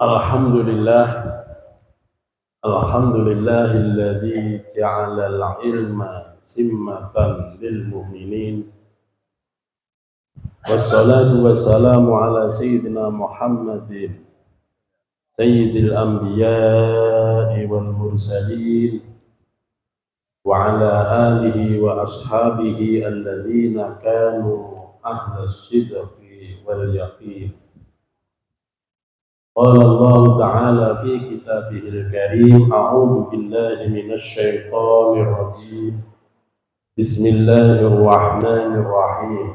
Alhamdulillah, alhamdulillahilladzi ja'alal ilma simmatan lil mu'minin. Wassalatu wassalamu ala sayyidina Muhammadin sayyidil anbiya'i wal mursalin wa ala alihi wa ashabihi alladzina kanu ahlas sidqi wal yaqin. قال الله تعالى في كتابه الكريم أعوذ بالله من الشيطان الرجيم بسم الله الرحمن الرحيم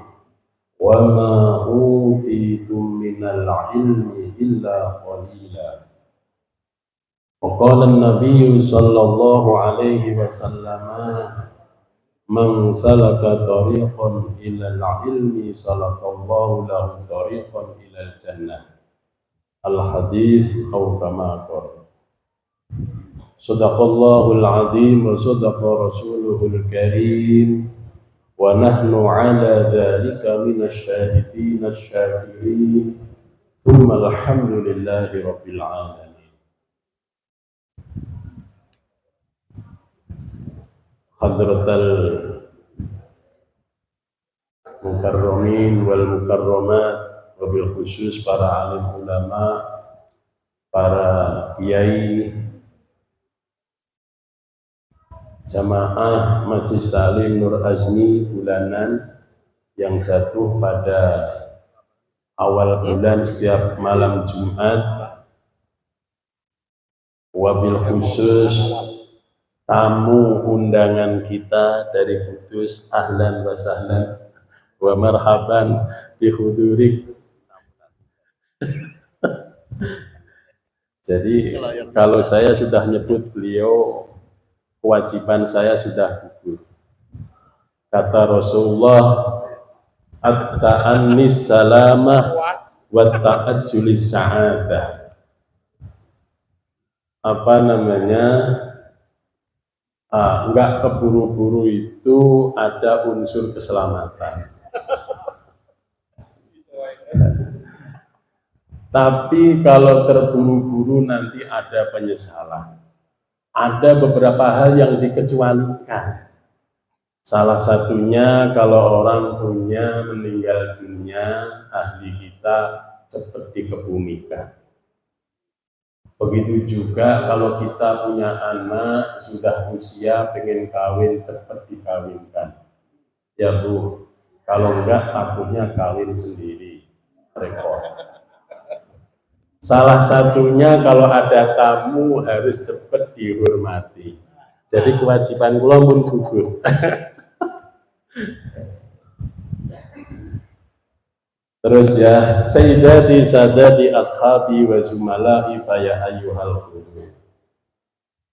وما أوتيتم من العلم إلا قليلا وقال النبي صلى الله عليه وسلم من سلك طريقا إلى العلم سلك الله له طريقا إلى الجنة Al-hadits atau kama qala. Shadaqallahul azim wa sadaqa rasuluhul karim wa nahnu ala dhalika minasy syahidin asy-syakirin. Tsumma alhamdulillahi rabbil alamin. Hadratal mukarramin wal mukarramat, wabil khusus para alim ulama, para kiai, jamaah Majelis Ta'lim Nur Azmi bulanan yang jatuh pada awal bulan setiap malam Jumat, wabil khusus tamu undangan kita dari Kudus, ahlan wa sahlan wa marhaban bi hudurik. Jadi kalau saya sudah nyebut beliau, kewajiban saya sudah gugur. Kata Rasulullah, at-ta'annis salamah wa ta'adzulis sa'adah. Apa namanya? Enggak keburu-buru itu ada unsur keselamatan. Tapi kalau terburu-buru nanti ada penyesalan. Ada beberapa hal yang dikecualikan. Salah satunya kalau orang punya meninggal dunia, ahli kita cepat dikebumikan. Begitu juga kalau kita punya anak, sudah usia pengen kawin, cepat dikawinkan. Ya Bu, kalau enggak takutnya kawin sendiri, repot. Salah satunya kalau ada tamu harus cepat dihormati. Jadi kewajiban kula pun gugur. Terus ya, sayyidati sadati ashabi wa zumala'i faya ayyuhal qulub.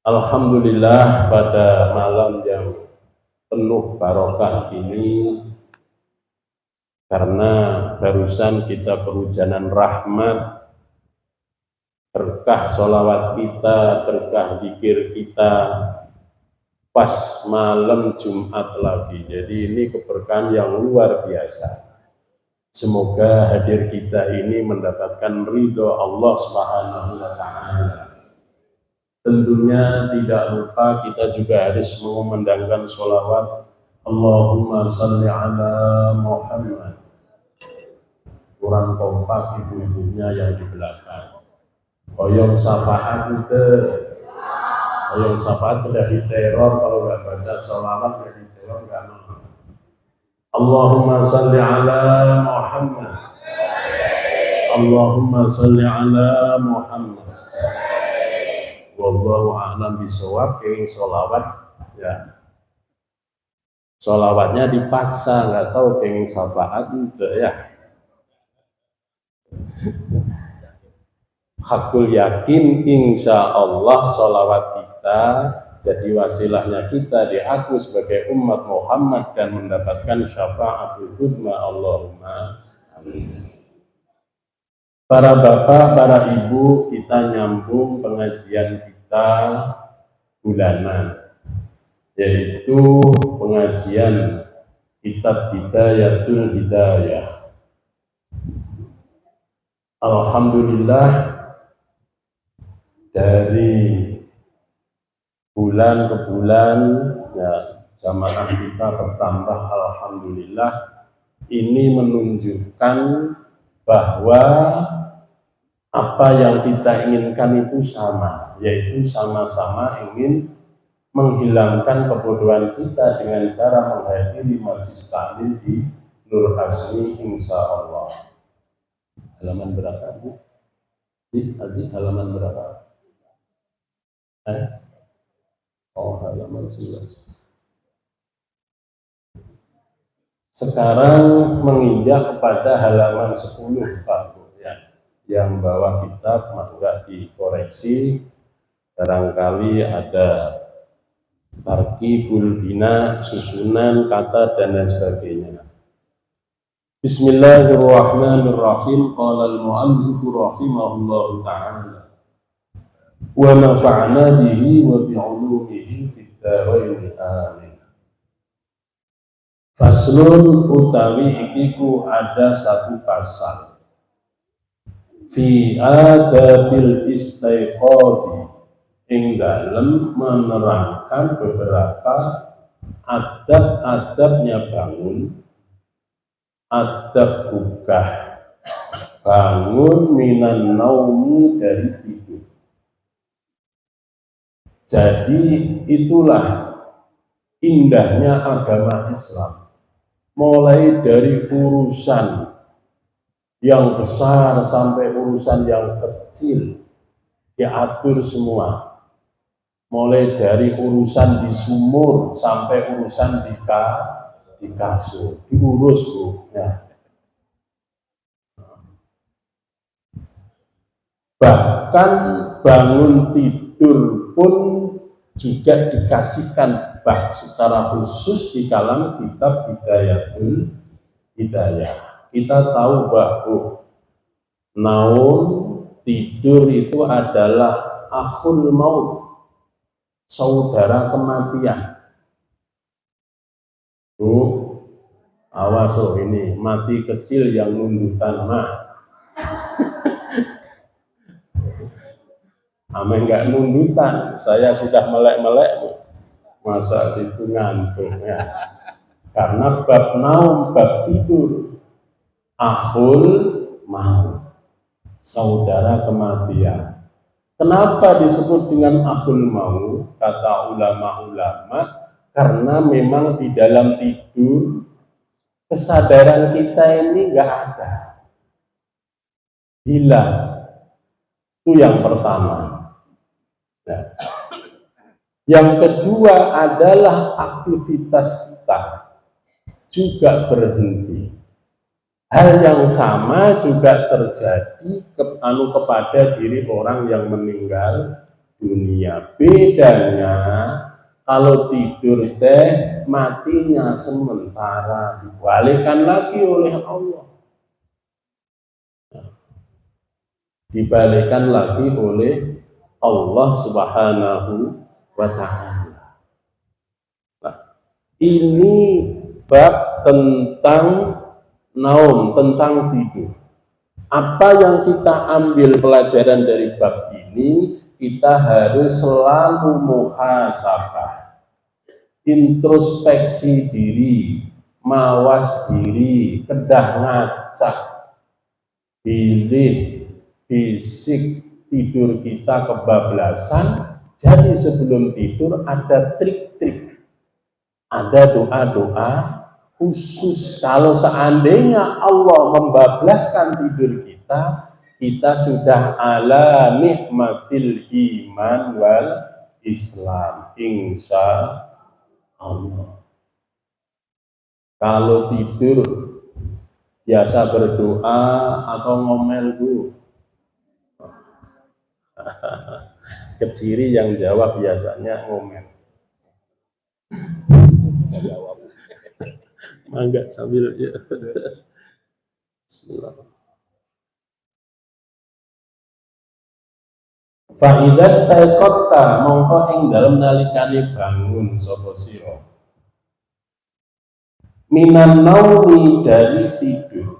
Alhamdulillah pada malam yang penuh barokah ini, karena barusan kita kehujanan rahmat, berkah sholawat kita, berkah zikir kita, pas malam Jumat lagi. Jadi ini keberkahan yang luar biasa. Semoga hadir kita ini mendapatkan ridho Allah Subhanahu wa Ta'ala. Tentunya tidak lupa kita juga harus mengumandangkan sholawat Allahumma salli ala Muhammad. Kurang kompak ibu-ibunya yang di belakang. Oyong syafaat itu, oyong syafaat udah diteror kalau nggak baca sholawat udah diteror nggak mau. Allahumma salli ala Muhammad. Allahumma salli ala Muhammad. Wallahu a'lam bishawab. Keng sholawat ya, sholawatnya dipaksa, nggak tahu keng syafaat itu ya. Hakul yakin insya Allah sholawat kita jadi wasilahnya kita diaku sebagai umat Muhammad dan mendapatkan syafaatul uzma. Allahumma amin. Para bapak, para ibu, kita nyambung pengajian kita bulanan, yaitu pengajian kitab Bidayatul Hidayah. Alhamdulillah dari bulan ke bulan ya jamaah kita bertambah, alhamdulillah. Ini menunjukkan bahwa apa yang kita inginkan itu sama, yaitu sama-sama ingin menghilangkan kebodohan kita dengan cara menghadiri majelis taklim di Nur Hasmi, insya Allah. Halaman berapa, Bu? Haji, halaman berapa? Oh, halaman 11. Sekarang menginjak kepada halaman 10, Pak Bu, ya. Yang bawa kitab maka dikoreksi, barangkali ada tarkibul bina, susunan kata dan lain sebagainya. Bismillahirrahmanirrahim. Qala al-mu'allif rahimahullahu ta'ala wa nafa'na bihi wa bi'ulumihi fid dharain amin. Faslun utawi ikiku ada satu pasal fi adabil istaiqadi, ing dalem menerangkan beberapa adab-adabnya bangun, adab gugah, bangun minan naumi dari tidur. Jadi itulah indahnya agama Islam. Mulai dari urusan yang besar sampai urusan yang kecil diatur semua. Mulai dari urusan di sumur sampai urusan di kasur, diurus, Bu. Ya. Bahkan bangun tidur pun juga dikasihkan secara khusus di kalam kitab Hidayatul Hidayah. Kita tahu bahwa naum tidur itu adalah akhul maut, saudara kematian. Awas ini mati kecil yang nundutan mah. Ame enggak nundutan, saya sudah melek-melek, masa situ ngantuk ya. Karena bab naum, bab tidur, akhul maut, saudara kematian. Kenapa disebut dengan akhul maut? Kata ulama-ulama, karena memang di dalam tidur kesadaran kita ini enggak ada. Hilang. Itu yang pertama. Nah, yang kedua adalah aktivitas kita juga berhenti. Hal yang sama juga terjadi kepada diri orang yang meninggal dunia. Bedanya kalau tidur teh matinya sementara, dibalikan lagi oleh Allah. Dibalikan lagi oleh Allah Subhanahu wa ta'ala. Nah, ini bab tentang naum, tentang tidur. Apa yang kita ambil pelajaran dari bab ini? Kita harus selalu muhasabah, introspeksi diri, mawas diri, kedah ngacak, pilih fisik tidur kita kebablasan. Jadi sebelum tidur ada trik-trik, ada doa-doa khusus. Kalau seandainya Allah membablaskan tidur kita, kita sudah ala nikmatil iman wal Islam, insya Allah. Kalau tidur biasa berdoa atau ngomel, Bu, keciri yang jawab biasanya ngomel. Jawab. Mangga sambil ya. Bismillah. Fa'idas taikota mongko ing dalem nalikane bangun sapa sira. Minan naumi dari tidur.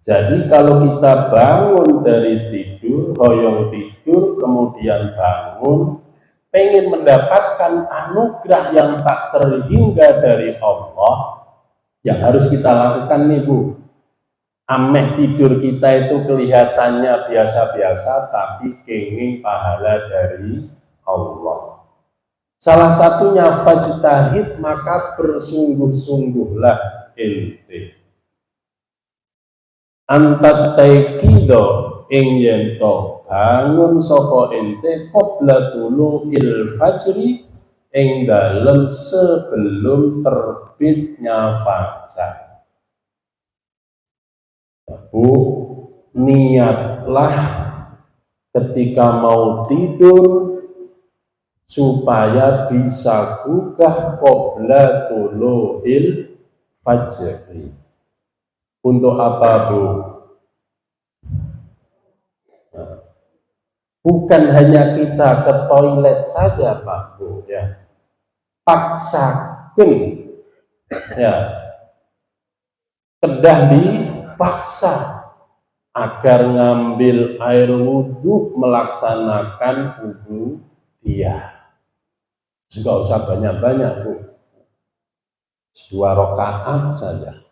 Jadi kalau kita bangun dari tidur, hoyong tidur, kemudian bangun, pengen mendapatkan anugerah yang tak terhingga dari Allah, yang harus kita lakukan nih Bu. Ameh tidur kita itu kelihatannya biasa-biasa, tapi kenging pahala dari Allah. Salah satunya fajtahid, maka bersungguh-sungguhlah ente. Antas taikido ing yento bangun saka ente qabla tulu'il fajri ing dalem sebelum terbitnya fajar. Bu, niatlah ketika mau tidur supaya bisa gugah qabla tulu'il fajri. Untuk apa Bu? Bukan hanya kita ke toilet saja Pak Bu ya. Paksakan ya. Kedah dipaksa agar ngambil air wudhu melaksanakan wudhu dia. Enggak usah banyak-banyak Bu. 2 rakaat saja.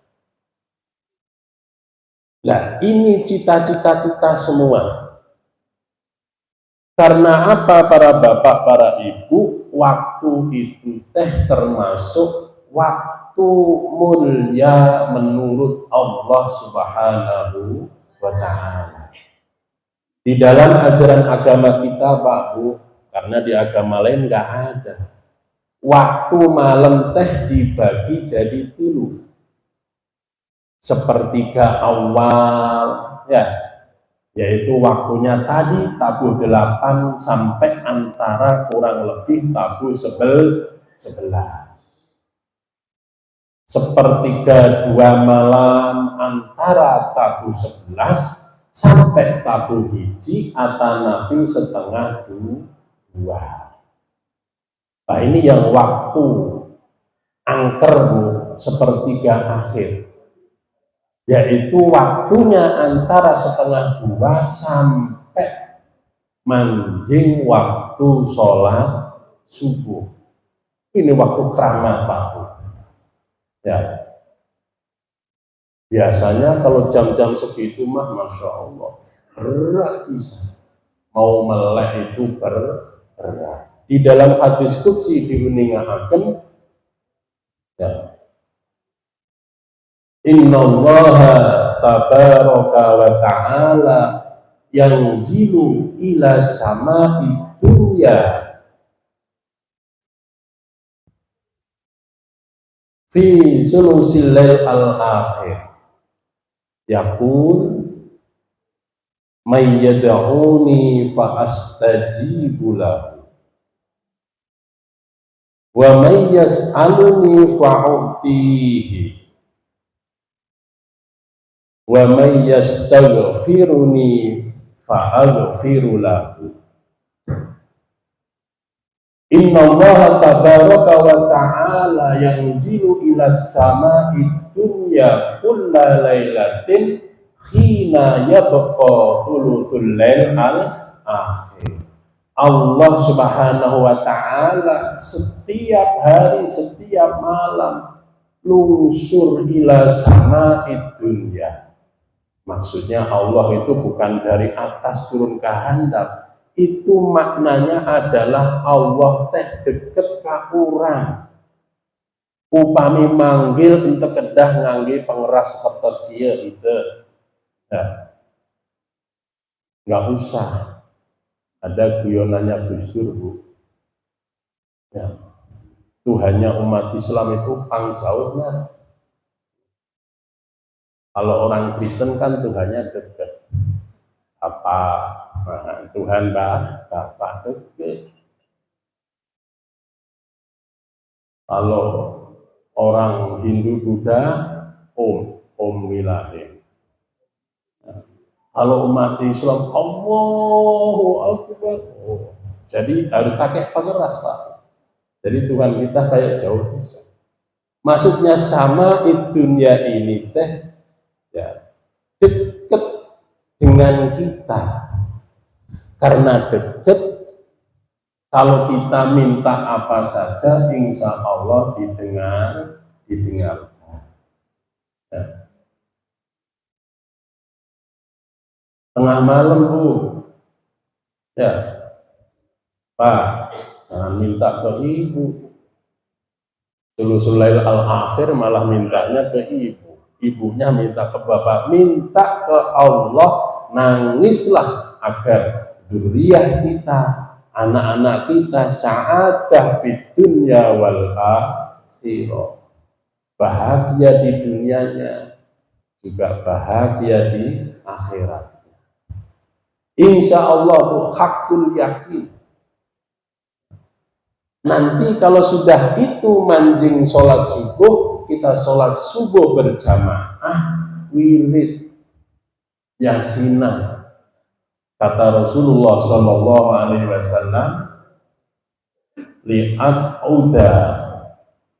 Nah, ini cita-cita kita semua. Karena apa para bapak, para ibu, waktu itu termasuk waktu mulia menurut Allah Subhanahu wa Ta'ala. Di dalam ajaran agama kita Pak Bu, karena di agama lain nggak ada. Waktu malam dibagi jadi 3. Sepertiga awal ya, yaitu waktunya tadi tabuh 8 sampai antara kurang lebih tabuh 11. Sepertiga 2 malam antara tabuh 11 sampai tabuh 1 atau nabi setengah 2. Nah ini yang waktu angker Bu, sepertiga akhir, yaitu waktunya antara setengah 2 sampai manjing waktu sholat subuh. Ini waktu keramat Pak Bu. Ya, biasanya kalau jam-jam segitu mah Masya Allah berat bisa. Mau melek itu berat. Di dalam hadis qudsi diuningaken ya, Innallaha tabaraka wa ta'ala yanzilu ila sama'i dunya fi sulusil lail al-akhir yaqul may yad'uni fa astajibu lahu wa may yas'aluni fa'utihi wa may yastaghfiruni fa'aghfiru lahu. Innallaha tabaraka wa ta'ala yanzilu ila sama'i dunya kulla lailatin khina yabqa thuluthul lail al-akhir. Allah Subhanahu wa ta'ala setiap hari, setiap malam lungsur ila sama'id dunya. Maksudnya Allah itu bukan dari atas turun ke handap. Itu maknanya adalah Allah deket ka urang. Upami manggil untuk kedah ngangge pengeras kertas dia itu. Nah, nggak usah ada guyonannya Gus Dur Bu. Ya. Tuhannya umat Islam itu pangsautnya. Kalau orang Kristen kan Tuhannya dekat. Apa Tuhan Bapak dekat. Kalau orang Hindu Buddha Om Wilahe. Kalau umat Islam Allahu Akbar. Jadi harus pakai pengeras Pak. Jadi Tuhan kita kayak jauh bisa. Maksudnya sama dunia ini ya dekat dengan kita. Karena dekat, kalau kita minta apa saja, insya Allah didengarkan. Ya. Tengah malam, Bu, ya, Pak, jangan minta ke Ibu. Sulail al-akhir malah mintanya ke Ibu. Ibunya minta ke Bapak, minta ke Allah, nangislah agar dzurriyyah kita, anak-anak kita sa'adah fid dunya wal akhirah. Bahagia di dunianya, juga bahagia di akhirat. Insya Allah hakul yakin. Nanti kalau sudah itu manjing sholat subuh, kita sholat subuh berjamaah, wirid yasinah. Kata Rasulullah Shallallahu Alaihi Wasallam, li'at uda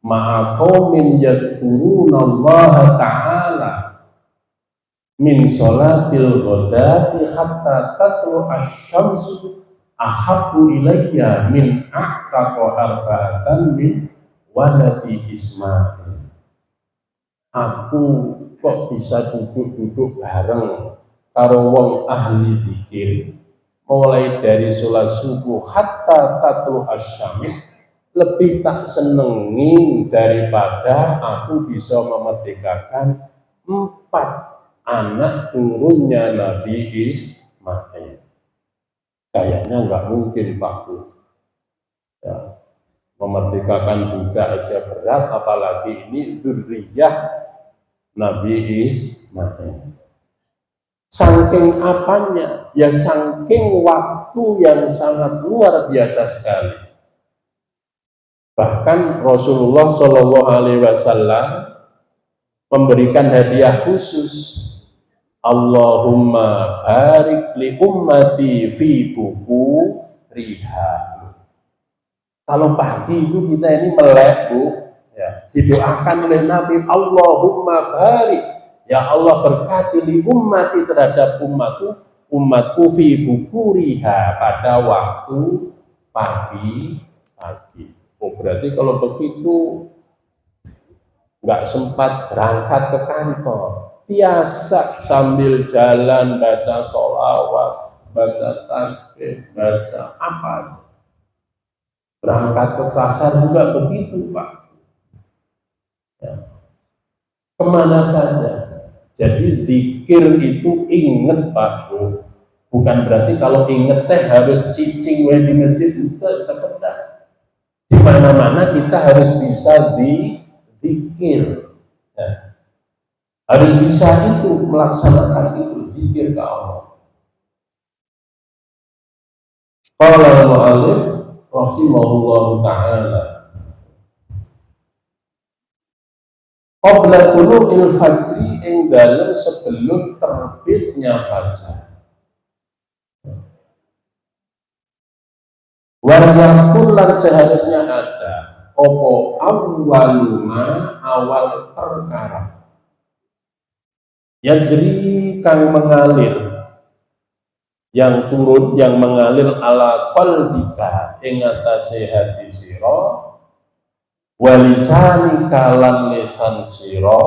ma'aqawmin yadkuruna Allah Ta'ala min sholatil ghadati hatta tatlu asyamsu ahabbu ilayya min a'taqa arba'atan min waladi Ismail. Aku kok bisa duduk-duduk bareng karo wong ahli zikir mulai dari sholat subuh hatta tatlu asyams, lebih tak senengin daripada aku bisa memerdekakan 4 anak turunnya Nabi Ismail. Kayaknya nggak mungkin Pak Bu. Ya, memerdekakan budak aja berat, apalagi ini dzurriyyah Nabi Ismail. Saking apanya? Ya saking waktu yang sangat luar biasa sekali. Bahkan Rasulullah Shallallahu Alaihi Wasallam memberikan hadiah khusus. Allahumma barik li ummati fi buku riha. Kalau pagi itu kita ini melek, Bu, ya, didoakan oleh Nabi, Allahumma barik, ya Allah berkati li ummati terhadap umatku fi buku riha, pada waktu pagi. Oh, berarti kalau begitu nggak sempat berangkat ke kantor, biasa sambil jalan baca sholawat, baca tasbih, baca apa aja. Berangkat ke pasar juga begitu, Pak. Ya. Kemana saja. Jadi zikir itu inget, Pak Bu. Bukan berarti kalau inget teh harus cicing di masjid, itu tidak. Di mana-mana kita harus bisa zikir. Ya. Harus bisa itu, melaksanakan itu, zikir ke Allah. Qala al-mu'allif rahimahullahu ta'ala, qabla tulu'il fajri, ing dalem sebelum terbitnya fajar. Walaupun lan seharusnya ada opo awaluma, awal perkara, yajri kang mengalir, yang turun, yang mengalir ala qalbika, ing atase hati sira, walisani kalan lisan sira,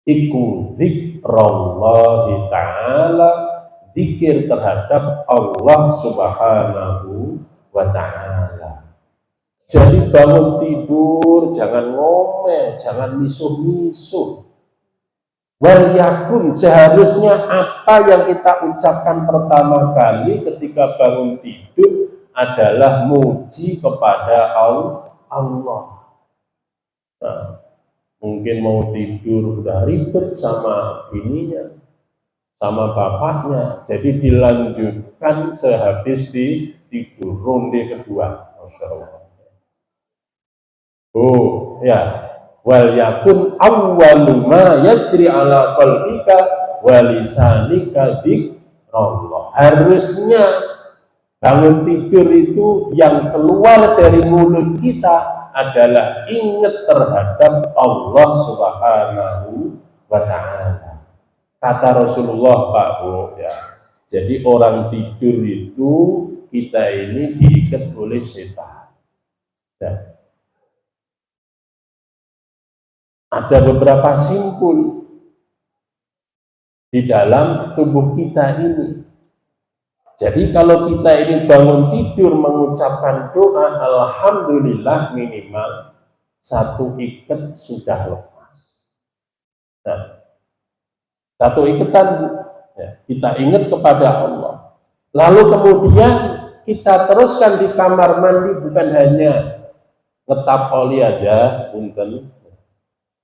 iku zikrallahi ta'ala, zikir terhadap Allah Subhanahu wa ta'ala. Jadi bangun tidur jangan ngomel, jangan misuh-misuh. Wal yakun, seharusnya apa yang kita ucapkan pertama kali ketika bangun tidur adalah muji kepada Allah. Nah, mungkin mau tidur udah ribet sama bininya, sama bapaknya, jadi dilanjutkan sehabis tidur ronde kedua. Masya Allah. Oh ya, wal yakun awwalu ma yajri ala qalbika wa lisanika dzikrullah. Harusnya bangun tidur itu yang keluar dari mulut kita adalah ingat terhadap Allah Subhanahu wa ta'ala. Kata Rasulullah, Pak Bu, ya. Jadi orang tidur itu kita ini diikat oleh setan. Ya. Ada beberapa simpul di dalam tubuh kita ini. Jadi kalau kita ini bangun tidur mengucapkan doa alhamdulillah, minimal satu ikat sudah lepas. Nah, satu ikatan, ya, kita ingat kepada Allah. Lalu kemudian kita teruskan di kamar mandi, bukan hanya ngetap oli aja, punten,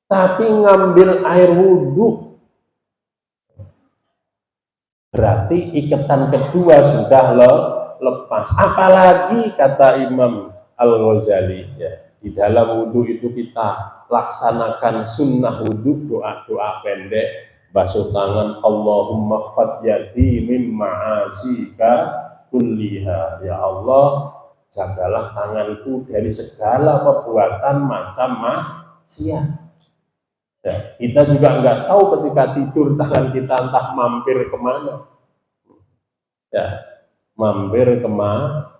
tapi ngambil air wudhu. Berarti ikatan kedua sudah lepas. Apalagi kata Imam Al-Ghazali, ya, di dalam wudhu itu kita laksanakan sunnah wudhu, doa-doa pendek, basuh tangan, Allahumma khfad yadi min ma'asika kulliha. Ya Allah, jagalah tanganku dari segala perbuatan macam maksiat. Ya, kita juga nggak tahu ketika tidur tangan kita entah mampir kemana. Ya, mampir kemana.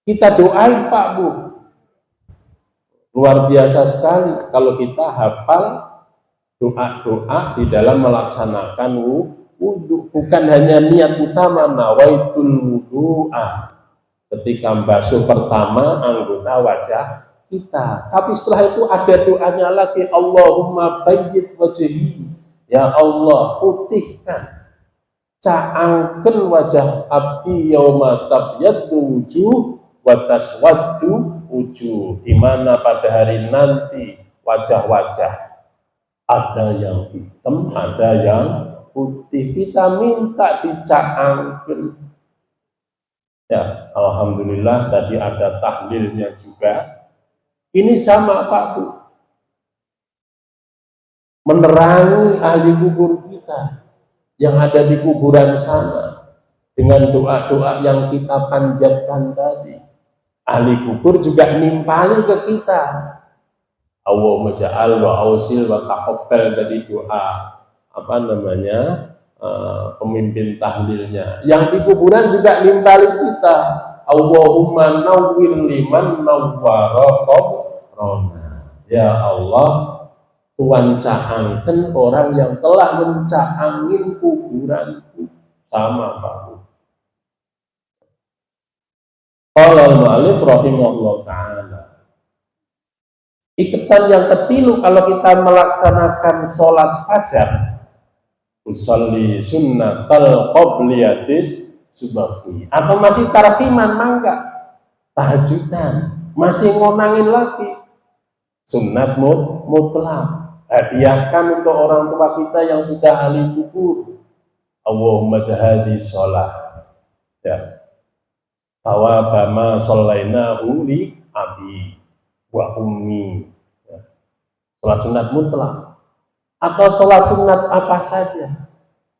Kita doain Pak Bu. Luar biasa sekali kalau kita hafal doa-doa di dalam melaksanakan wudhu. Bukan hanya niat utama, nawaitul wudhu'ah, ketika basuh pertama anggota wajah kita, tapi setelah itu ada doanya lagi, Allahumma bayyid wajhi, ya Allah putihkan, caangken wajah abdi yauma tabyaddu wujuh wa taswaddu wujuh, di mana pada hari nanti wajah-wajah ada yang hitam, ada yang putih, kita minta dicaangken. Ya, alhamdulillah tadi ada tahlilnya juga. Ini sama Pak Bu, menerangi ahli kubur kita yang ada di kuburan sana dengan doa-doa yang kita panjatkan tadi. Ahli kubur juga nimpali ke kita, Allahumma ja'al wa ausil wa taqabbal, dari doa pemimpin tahlilnya. Yang di kuburan juga nimpali kita, Allahumma nawwir liman nawwara qabrana. Ya Allah, Tuhan caangkan orang yang telah mencaangin kuburanku. Sama Pak Bu. Qala al-mu'allif rahimahullah ta'ala. Ikatan yang ketilu kalau kita melaksanakan sholat fajar, usolli sunnatal qobliyatis subahi, atau masih tarfiman, mangga tahajudan, masih ngonangin lagi sunnat mutlak, hadiahkan untuk orang tua kita yang sudah ahli kubur. Allahumma jahadi sholat, ya, tawabama sholainahu li abi wa ummi, ya. Sholat sunat mutlak atau sholat sunat apa saja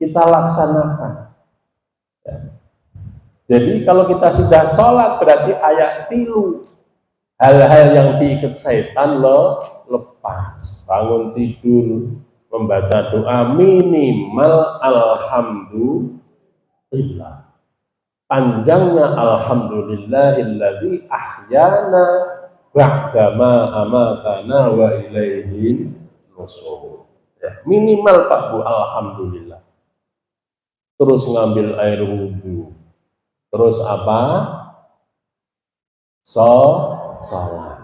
kita laksanakan, ya. Jadi kalau kita sudah sholat berarti ayat tilu, hal-hal yang diikat setan lepas. Bangun tidur membaca doa minimal alhamdulillah, panjangnya alhamdulillahilladzi ahyana ba'dama amatana wa ilaihi nusyur. Ya, minimal Pak Bu alhamdulillah. Terus ngambil air wudhu, terus apa? Sholat.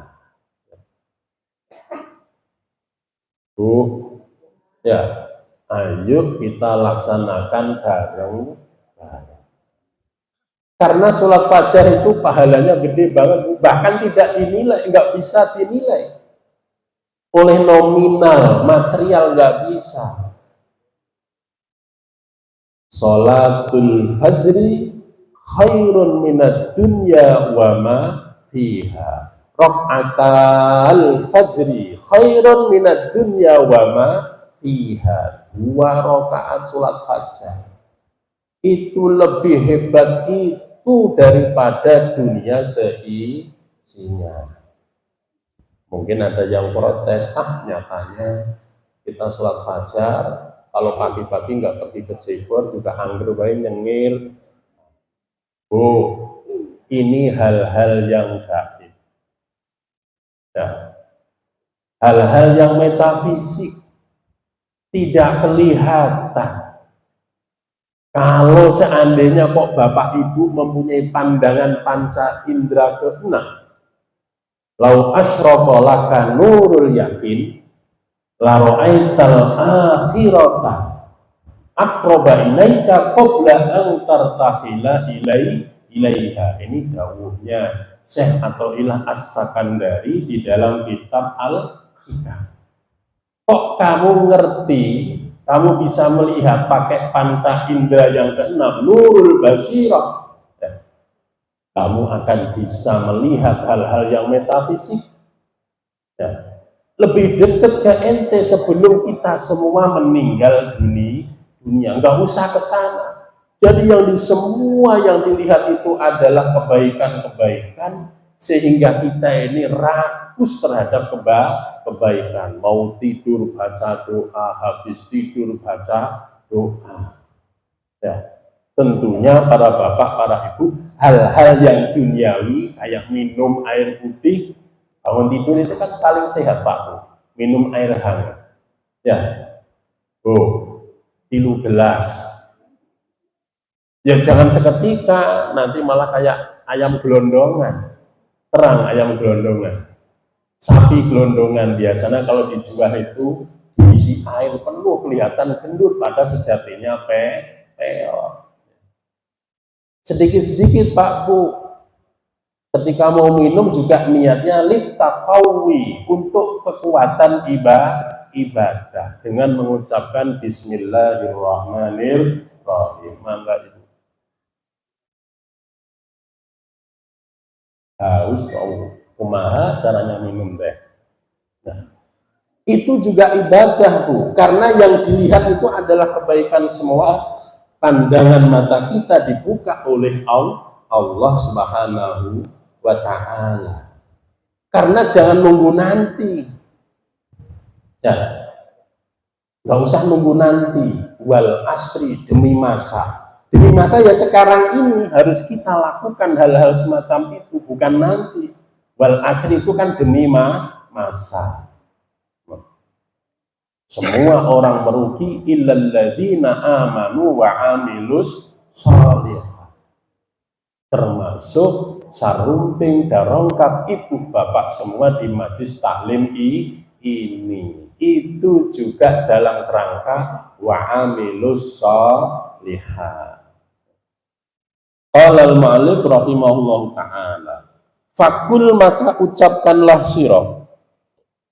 Ya, ayo kita laksanakan bareng-bareng. Karena sholat fajar itu pahalanya gede banget, bahkan tidak dinilai, nggak bisa dinilai oleh nominal, material nggak bisa. Sholatul fajri khairun minad dunya wa ma fiha. Raq'atal fajri khairun minad dunya wa ma fiha. 2 rakaat sholat fajar itu lebih hebat itu daripada dunia seisinya. Mungkin ada yang protes, nyatanya Kita sholat fajar, kalau pagi-pagi nggak pergi ke Jebor juga anggur bae nyengir. Oh, ini hal-hal yang gaib. Ya. Hal-hal yang metafisik tidak kelihatan. Kalau seandainya kok Bapak Ibu mempunyai pandangan panca indera keenam, lau asyrata laka nurul yakin la ra'aital akhirata aqraba ilaika qabla an tartahila ilaiha. Ini dawuhnya Syekh Athaillah As-Sakandari di dalam kitab Al-Hikam. Kok kamu ngerti, kamu bisa melihat pakai panca indera yang keenam, nurul basirah, kamu akan bisa melihat hal-hal yang metafisik. Ya. Lebih dekat ke ente sebelum kita semua meninggal dunia. Nggak usah ke sana. Jadi semua yang dilihat itu adalah kebaikan-kebaikan, sehingga kita ini rakus terhadap kebaikan. Mau tidur baca doa, habis tidur baca doa. Ya. Tentunya para bapak, para ibu, hal-hal yang duniawi kayak minum air putih, bangun tidur itu kan paling sehat Pak. Minum air hangat. Ya. 3 gelas. Ya jangan seketika, nanti malah kayak ayam gelondongan. Terang ayam gelondongan. Sapi gelondongan biasanya kalau dijual itu diisi air penuh, kelihatan gendut, pada sejatinya peot. Sedikit-sedikit Pak Bu, ketika mau minum juga niatnya littaqawi, untuk kekuatan ibadah dengan mengucapkan Bismillahirrahmanirrahim. Mangga Ibu. Haus tahu kumaha caranya minum teh. Nah, itu juga ibadah Bu, karena yang dilihat itu adalah kebaikan semua. Pandangan mata kita dibuka oleh Allah Subhanahu wa Ta'ala. Karena jangan nunggu nanti. Ya, nggak usah nunggu nanti. Wal asri, demi masa. Demi masa ya sekarang ini harus kita lakukan hal-hal semacam itu, bukan nanti. Wal asri itu kan demi masa. Semua orang merugi illal ladzina amanu wa amilus shalihah. Termasuk sarumping darongkap itu Bapak semua di majlis taklim ini. Itu juga dalam kerangka wa amilus shalihah. Qala al-mu'allif rahimahullahu ta'ala. Fakul maka ucapkanlah sira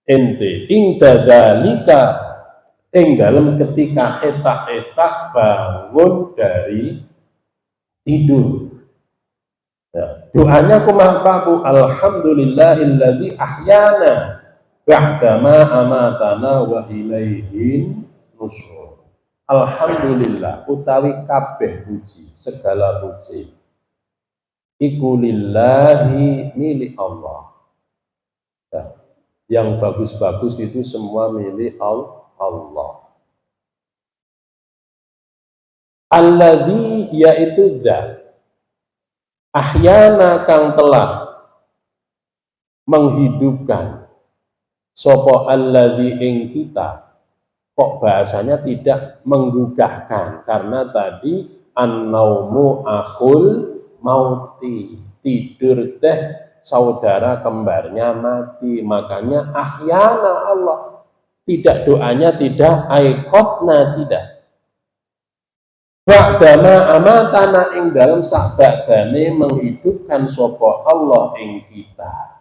ente ing dzalika ing dalam ketika etak-etak bangun dari tidur. Ya, doanya kumaha Pak? Alhamdulillahilladzi ahyana ba'dama amatana wa ilaihin nusyur. Alhamdulillah utawi kabeh puji, segala puji iku lillahi milik Allah. Ya, yang bagus-bagus itu semua milik Allah. Alladzi yaitu zat ahyana kang telah menghidupkan sapa alladzi ing kita. Kok bahasanya tidak menggugahkan, karena tadi an-naumu akhul mauti, tidur teh saudara kembarnya mati, makanya ahyana Allah. Tidak doanya tidak, aikotna tidak. Ba'dama amatana ing dalam sakbadane menghidupkan sapa Allah ing kita.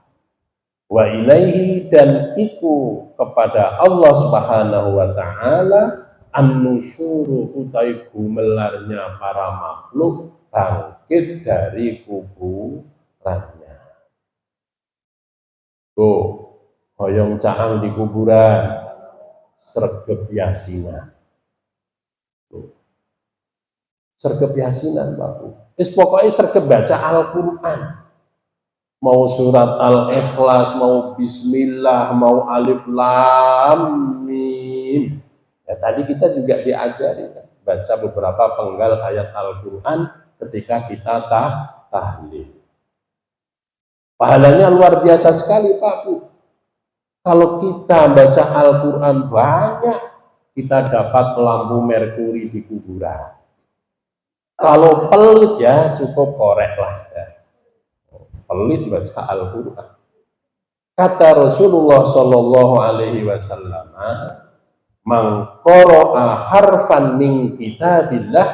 Wa ilaihi dan iku kepada Allah Subhanahu wa Ta'ala an-nusyuru utai gumelarnya para makhluk bangkit dari kuburannya. Hoyong caang di kuburan, sregep yasinan. Sregep yasinan Bapak. Pokoknya sregep baca Al-Quran. Mau surat Al-Ikhlas, mau Bismillah, mau Alif Lam Mim, mim. Ya, tadi kita juga diajari baca beberapa penggal ayat Al-Quran ketika kita tahlil. Pahalanya luar biasa sekali Pak Bu. Kalau kita baca Al-Quran banyak, kita dapat lampu merkuri di kuburan. Kalau pelit ya cukup korek lah ya. Pelit baca Al-Quran. Kata Rasulullah Shallallahu Alaihi Wasallam, "Man qara'a harfan min kitabillah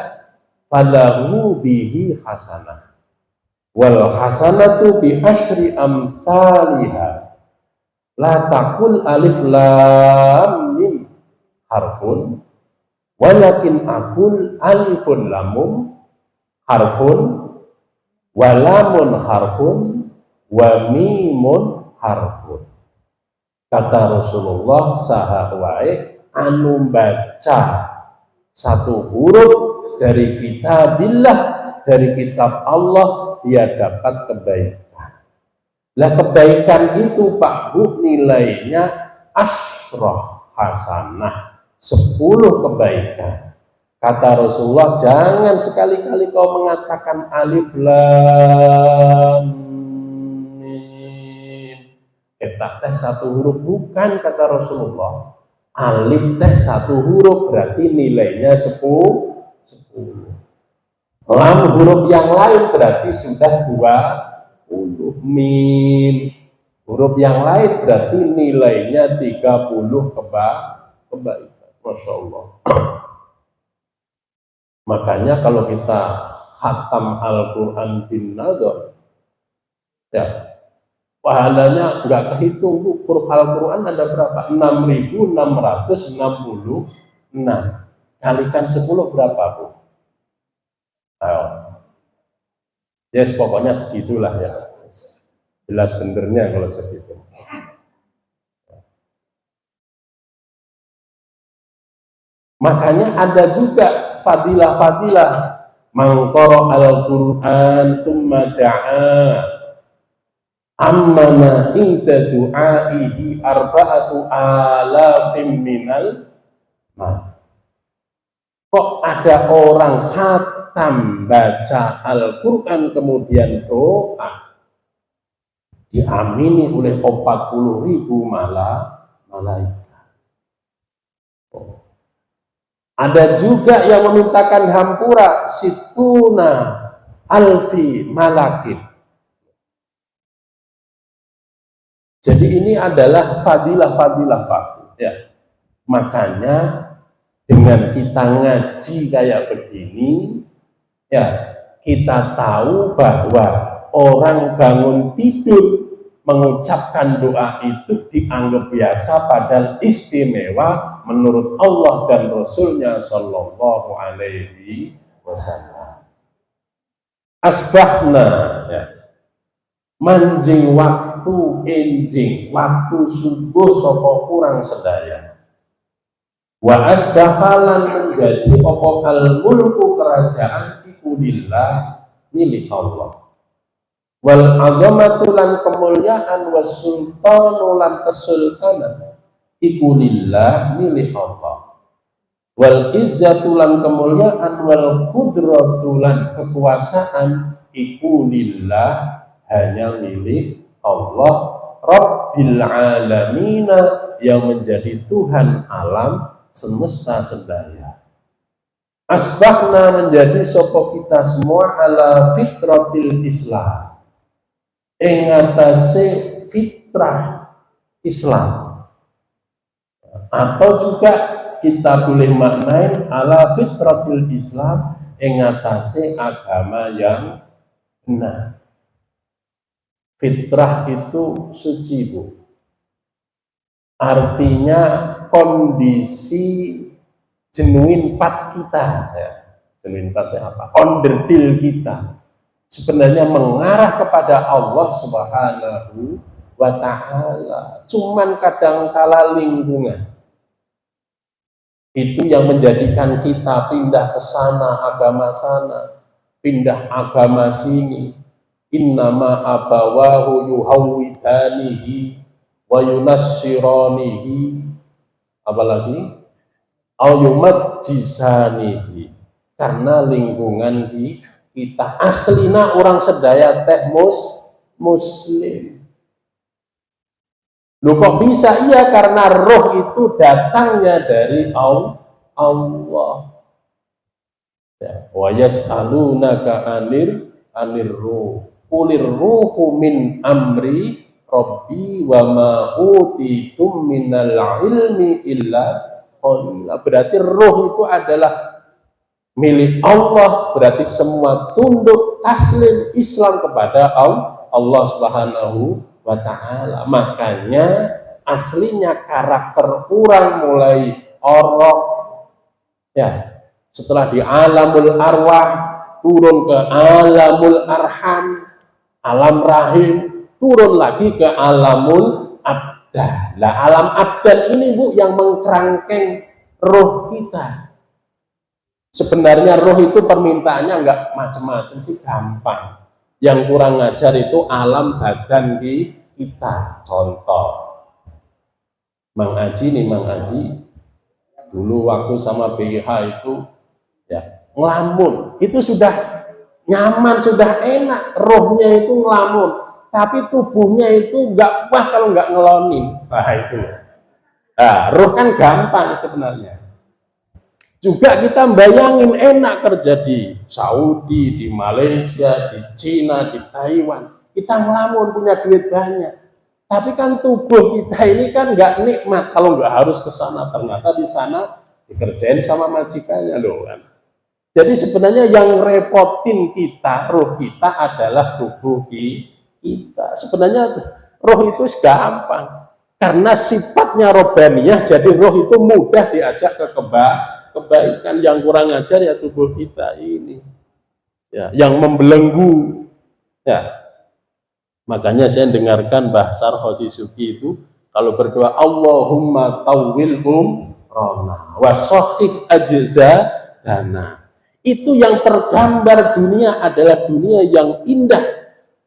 falahu bihi hasanah, wal hasanatu bi asyri amsalihha. La taqul alif lam mim harfun, walakin aqul alifun lamum harfun, walamun harfun, wa mimun harfun." Kata Rasulullah, saha wae anu baca satu huruf dari kitabillah, dari kitab Allah, dia dapat kebaikan. Lah kebaikan itu Pak Bu nilainya asroh hasanah, 10 kebaikan. Kata Rasulullah, jangan sekali-kali kau mengatakan alif lam mim. Kita teh satu huruf, bukan kata Rasulullah. Alif teh satu huruf berarti nilainya 10. Lam huruf yang lain berarti sudah 20. Mim huruf yang lain berarti nilainya 30 kebaikan. Masya Allah. Makanya kalau kita khatam Al-Quran bin Nadhr, ya pahalanya nggak kehitung Bu. Huruf Al-Quran ada berapa? 6.666. Kalikan 10 berapa Bu? Ayo. Yes, pokoknya segitulah ya. Jelas benernya kalau segitu. Makanya ada juga fadilah-fadilah. Man qara al-Qur'an tsumma da'a ammana inda du'aihi arba'atu alafim minal ma. Kok ada orang khatam baca Al-Quran kemudian doa diamini oleh 40.000 malaikat. Ada juga yang memintakan hampura situna alfi malakin. Jadi ini adalah fadilah-fadilah Pak. Ya. Makanya dengan kita ngaji kayak begini, ya kita tahu bahwa orang bangun tidur mengucapkan doa itu dianggap biasa, padahal istimewa menurut Allah dan Rasulnya Shallallahu Alaihi Wasallam. Asbahna, ya. Manjing waktu enjing waktu subuh soko kurang sedaya. Wa asdahalan menjadi opo al mulku kerajaan iku lillah milik Allah. Wal azamatu lan kemuliaan was sultanu lan kesultanan iku lillah milik Allah. Wal izzatu lan kemuliaan wal qudratu lan kekuasaan iku lillah hanya milik Allah Rabbil alamina, yang menjadi Tuhan alam semesta sedaya. Asbahna menjadi sapa kita semua ala fitratil Islam, ing atase fitrah Islam, atau juga kita boleh maknain ala fitratil Islam, ing atase agama yang benar. Fitrah itu suci Bu, artinya kondisi genuine part kita, ya. Genuine partnya apa? Onderdil kita sebenarnya mengarah kepada Allah Subhanahu wa Ta'ala. Cuman kadangkala lingkungan itu yang menjadikan kita pindah ke sana, agama sana, pindah agama sini. Innama abawahu yuhawwidanihi wa yunassiranihi, apalagi ayumat jisanihi, karena lingkungan kita aslina orang sedaya teh muslim. Loh kok bisa? Iya, karena roh itu datangnya dari Allah. Ya, wa yas'alunaka anir ruh. Qulir ruhu min amri rabbi wa ma utitum minal ilmi illa qalila. Berarti roh itu adalah milik Allah, berarti semua tunduk taslim Islam kepada Allah Subhanahu wa ta'ala. Makanya aslinya karakter orang mulai orok ya, setelah di alamul arwah turun ke alamul arham, alam rahim, turun lagi ke alamul abdan. Nah, alam abdan ini Bu yang mengkerangkeng roh kita. Sebenarnya roh itu permintaannya enggak macam-macam sih, gampang. Yang kurang ngajar itu alam badan kita. Contoh, Mang Aji nih, Mang Aji dulu waktu sama BH itu ya ngelamun, itu sudah nyaman, sudah enak, rohnya itu ngelamun, tapi tubuhnya itu nggak puas kalau nggak ngelonin. Nah itu, nah, roh kan gampang sebenarnya. Juga kita bayangin enak kerja di Saudi, di Malaysia, di Cina, di Taiwan. Kita ngelamun punya duit banyak. Tapi kan tubuh kita ini kan nggak nikmat kalau nggak harus ke sana. Ternyata di sana dikerjain sama majikannya loh kan. Jadi sebenarnya yang repotin kita, roh kita adalah tubuh kita. Sebenarnya roh itu gampang. Karena sifatnya robbaniyah, jadi roh itu mudah diajak ke kebaikan. Yang kurang ajar ya tubuh kita ini ya, yang membelenggu ya. Makanya saya dengarkan Mbah Sarhosi Suki itu kalau berdoa Allahumma tawwil rona wa sahih ajzadana, itu yang tergambar dunia adalah dunia yang indah,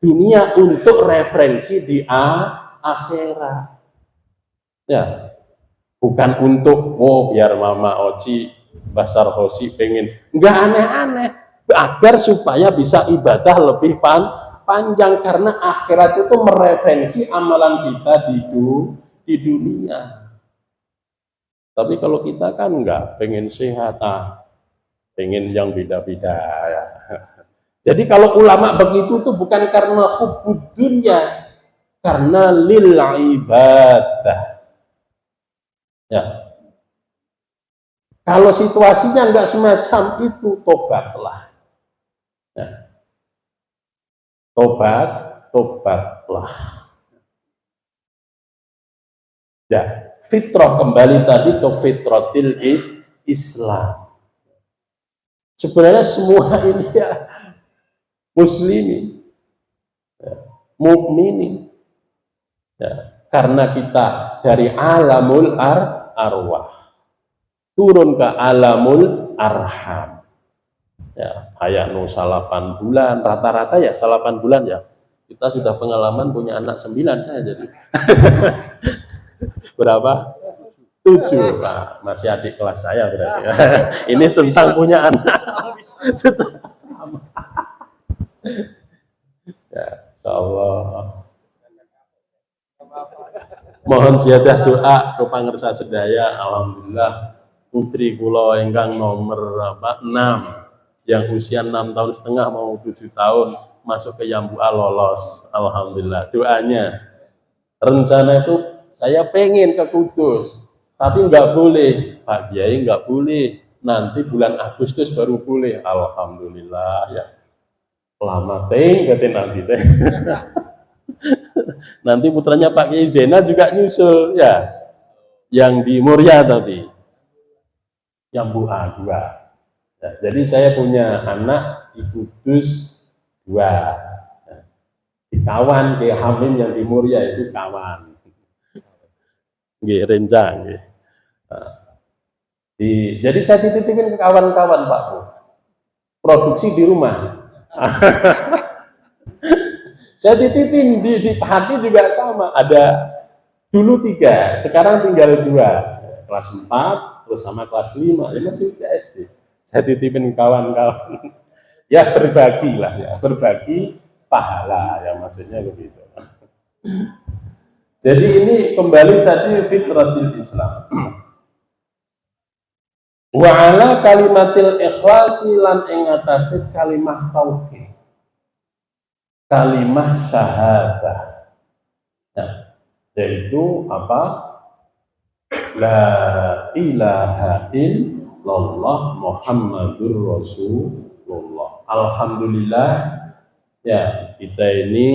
dunia untuk referensi di akhirat ya. Bukan untuk, biar Mama Oci, Mbah Sarhosi pengen, enggak aneh-aneh, agar supaya bisa ibadah lebih panjang, karena akhirat itu mereferensi amalan kita di dunia. Tapi kalau kita kan enggak, pengen sehat, pengen yang beda-beda ya. Jadi kalau ulama begitu tuh bukan karena hubbud dunya, karena lil ibadah. Ya. Kalau situasinya enggak semacam itu, tobatlah. Ya. Tobatlah. Ya, fitrah kembali tadi ke fitratil Islam. Sebenarnya semua ini ya muslimin, ya, mukminin. Ya. Karena kita dari alamul arwah turun ke alamul arham ya, kayak nu 8 bulan rata-rata ya, 8 bulan ya. Kita sudah pengalaman punya anak 9 saya jadi berapa? 7. Nah, masih adik kelas saya berarti ya. Ini tentang punya anak sama ya, insyaallah. Mohon ziyadah doa ke pangersa sedaya. Alhamdulillah putri kula ingkang nomor 6 yang usia 6,5 tahun mau 7 tahun masuk ke Yambua lolos. Alhamdulillah. Doanya, rencana itu saya pengen ke Kudus, tapi nggak boleh Pak Kiai, nggak boleh, nanti bulan Agustus baru boleh. Alhamdulillah ya, lama nanti nanti putranya Pak Kiai Zena juga nyusul ya, yang di Muria tapi yang Yambua 2 ya, jadi saya punya anak di Kudus 2 ya. Di kawan ke Hamim yang di Muria itu kawan renjang ya. Nah, jadi saya titipin ke kawan-kawan Pak Bu, produksi di rumah. Saya titipin di Pahati juga sama, ada dulu 3, sekarang tinggal 2, kelas 4, waktu sama kelas 5, ya masih SD. Saya titipin kawan-kawan. Ya berbagilah ya, berbagi pahala ya maksudnya begitu. Jadi ini kembali tadi fitratil Islam. Wa ala kalimatil ikhlasi lan ing atase kalimah tauhid. Kalimah syahadah. Nah, yaitu apa? La ilaha illallah Muhammadur Rasulullah. Alhamdulillah ya kita ini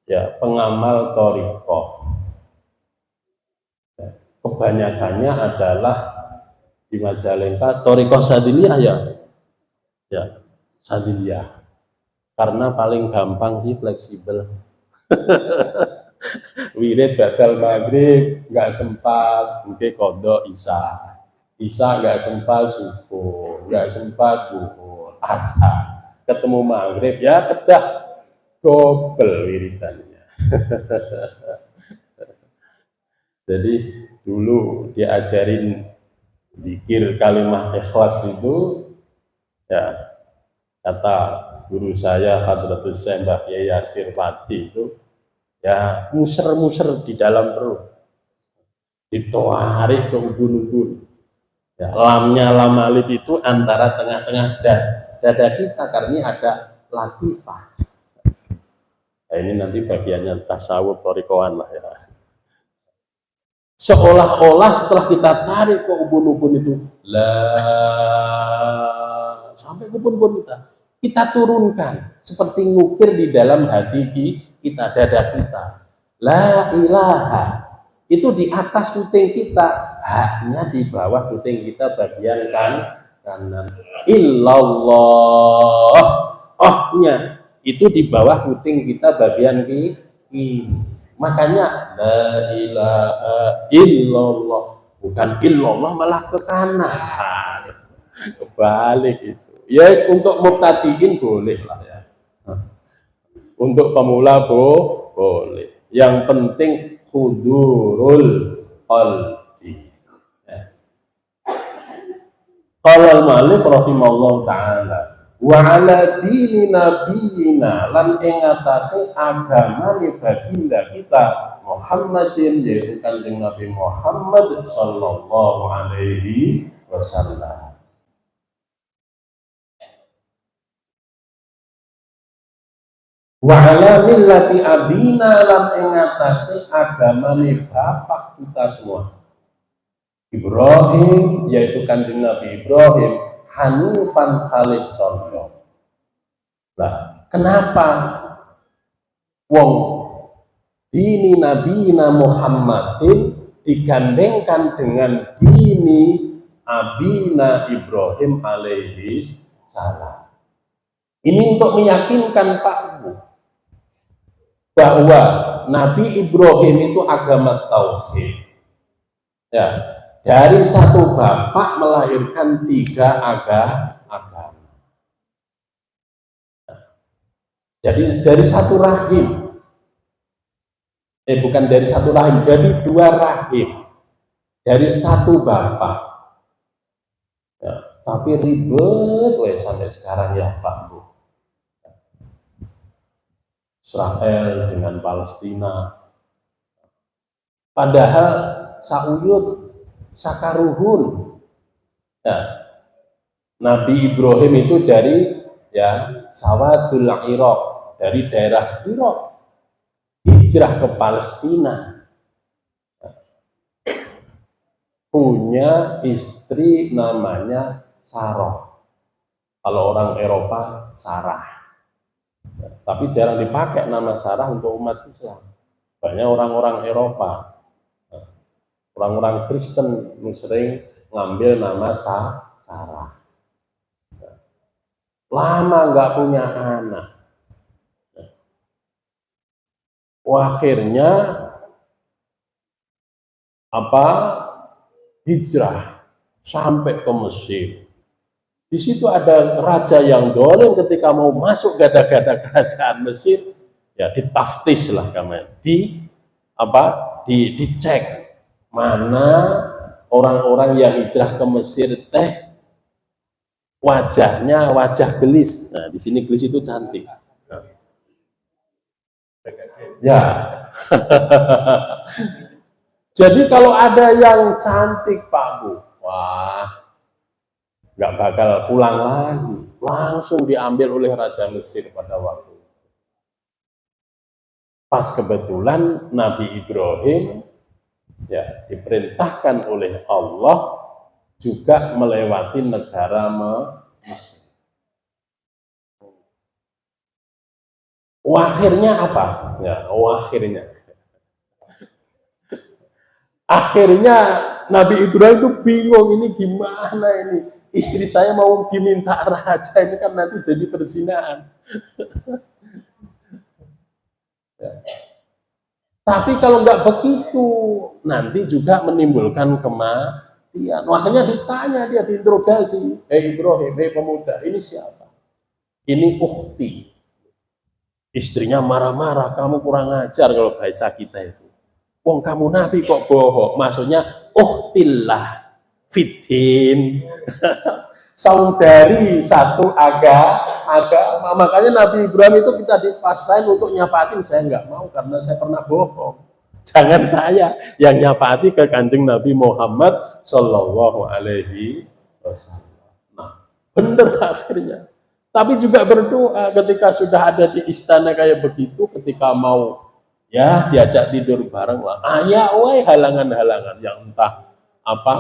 ya pengamal thariqah. Kebanyakannya adalah di Majalengka thariqah Sadiliyah ya Sadiliyah. Karena paling gampang sih, fleksibel. Wirid badal maghrib nggak sempat, mungkin kodok Isya nggak sempat, subuh nggak sempat, duhur, asar, ketemu maghrib ya kedah double wiridannya. Jadi dulu diajarin zikir kalimah ikhlas itu ya, kata guru saya Hadratus Syekh Mbah Kiai Yasir Pati itu ya muser-muser di dalam perut, ditarik ke ubun-ubun ya, lamnya lam alif itu antara tengah-tengah dada kita karena ada latifah. Nah, ini nanti bagiannya tasawuf thariqahan lah ya. Seolah-olah setelah kita tarik ke ubun-ubun itu sampai ke ubun-ubun kita turunkan seperti ngukir di dalam hati kita, dada kita. La ilaha itu di atas puting kita, haknya di bawah puting kita bagian kanan. Illallah, ohnya itu di bawah puting kita bagian kiri. Makanya la ilaha illallah, bukan illallah malah ke kanan. Kebalik itu. Yes, untuk mubtadiin boleh lah ya. Untuk pemula boleh. Yang penting hudurul qalbi. Qala al-mu'allif rahimallahu ta'ala wa ala dini nabiyina lan ing atase agamane baginda kita Muhammadin, yaitu Kanjeng Nabi Muhammad sallallahu alaihi wasallam. Wa ala millati abina lan ing atase agamane bapak kita semua Ibrahim, yaitu Kanjeng Nabi Ibrahim, hanifan khalid condong. Nah, kenapa wong dini nabiyina Muhammadin digandengkan dengan dini abina Ibrahim alaihi salam? Ini untuk meyakinkan Pak Bu bahwa Nabi Ibrahim itu agama tauhid. Ya, dari satu bapak melahirkan 3 agama. Jadi dari satu rahim. Bukan dari satu rahim, jadi 2 rahim. Dari satu bapak. Ya, tapi ribet sampai sekarang ya Pak Bu. Israel dengan Palestina. Padahal sauyut sakaruhun. Ya, Nabi Ibrahim itu dari ya Sawadul Iraq, dari daerah Irak, hijrah ke Palestina. Punya istri namanya Sarah. Kalau orang Eropa Sarah. Tapi jarang dipakai nama Sarah untuk umat Islam. Banyak orang-orang Eropa, orang-orang Kristen sering ngambil nama Sarah. Lama nggak punya anak. Akhirnya hijrah sampai ke Mesir. Di situ ada raja yang dolim, ketika mau masuk gada-gada kerajaan Mesir, ya ditaftis lah dicek mana orang-orang yang hijrah ke Mesir teh wajahnya wajah gelis. Nah, di sini gelis itu cantik. Nah. Ya. Jadi kalau ada yang cantik Pak Bu, wah, nggak bakal pulang lagi, langsung diambil oleh Raja Mesir pada waktu itu. Pas kebetulan Nabi Ibrahim ya diperintahkan oleh Allah juga melewati negara Mesir. Akhirnya apa? Ya, akhirnya Nabi Ibrahim itu bingung, ini gimana ini? Istri saya mau diminta raja, ini kan nanti jadi perzinahan. Ya. Tapi kalau nggak begitu, nanti juga menimbulkan kematian. Makanya ditanya, dia diinterogasi, Ibrahim, pemuda, ini siapa? Ini ukhti. Istrinya marah-marah, kamu kurang ajar kalau bahasa kita itu. Wong kamu nabi kok bohong? Maksudnya ukhtillah fitin. Saudari satu agama. Makanya Nabi Ibrahim itu kita dipasrahin untuk nyapatin, saya nggak mau karena saya pernah bohong. Jangan saya yang nyapati ke Kanjeng Nabi Muhammad Shallallahu Alaihi Wasallam. Nah, bener akhirnya. Tapi juga berdoa ketika sudah ada di istana kayak begitu, ketika mau ya diajak tidur bareng lah. Halangan-halangan yang entah apa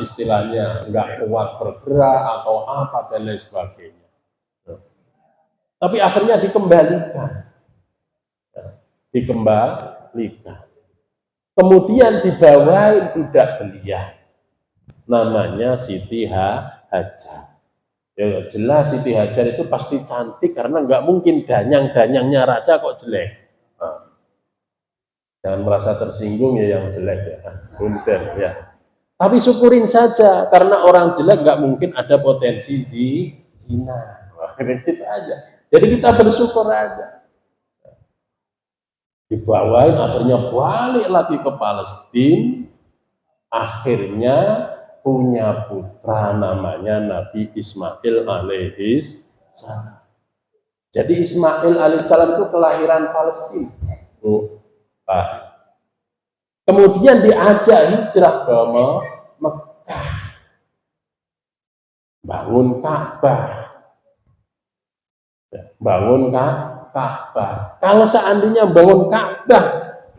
istilahnya nggak kuat bergerak atau apa dan lain sebagainya. Tapi akhirnya dikembalikan. Kemudian dibawain budak belia. Namanya Siti Hajar. Ya, jelas Siti Hajar itu pasti cantik karena nggak mungkin danyang-danyangnya raja kok jelek. Nah, jangan merasa tersinggung ya yang jelek ya, punten ya. Tapi syukurin saja karena orang jelek nggak mungkin ada potensi zina. Nah, gitu aja. Jadi kita bersyukur aja. Dibawain akhirnya balik lagi ke Palestina. Akhirnya punya putra namanya Nabi Ismail alaihis salam. Jadi Ismail alaihissalam itu kelahiran Palestina. Kemudian diajak hijrah ke Mekah, bangun Ka'bah. Kalau seandainya bangun Ka'bah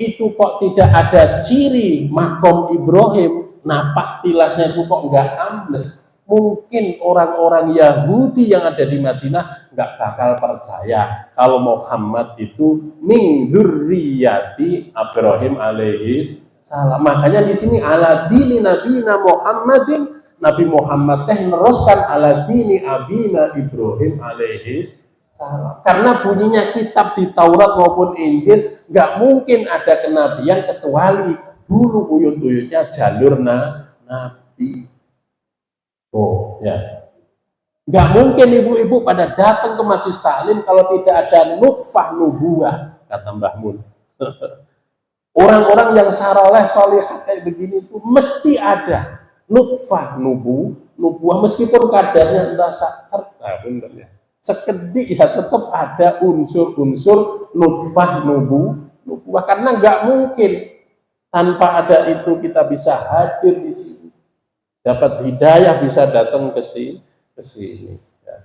itu kok tidak ada ciri makom Ibrahim, napak tilasnya itu kok nggak ambles, mungkin orang-orang Yahudi yang ada di Madinah nggak bakal percaya kalau Muhammad itu min dzurriyyati Ibrahim alaihis salam. Makanya di sini ala dini nabina Muhammadin, Nabi Muhammad teh neruskan ala dini abina Ibrahim alaihis salam. Karena bunyinya kitab di Taurat maupun Injil nggak mungkin ada kenabian kecuali dulu uyut-uyutnya jalur nabi. Oh ya, nggak mungkin ibu-ibu pada datang ke Majelis Taklim kalau tidak ada nutfah nubuah, kata Mbah Mun. Orang-orang yang saroleh solihah kayak begini itu mesti ada nutfah nubuah meskipun kadarnya entah serta benernya sekedik ya tetap ada unsur-unsur nutfah nubuah karena nggak mungkin tanpa ada itu kita bisa hadir di sini, dapat hidayah bisa datang ke sini. Ya.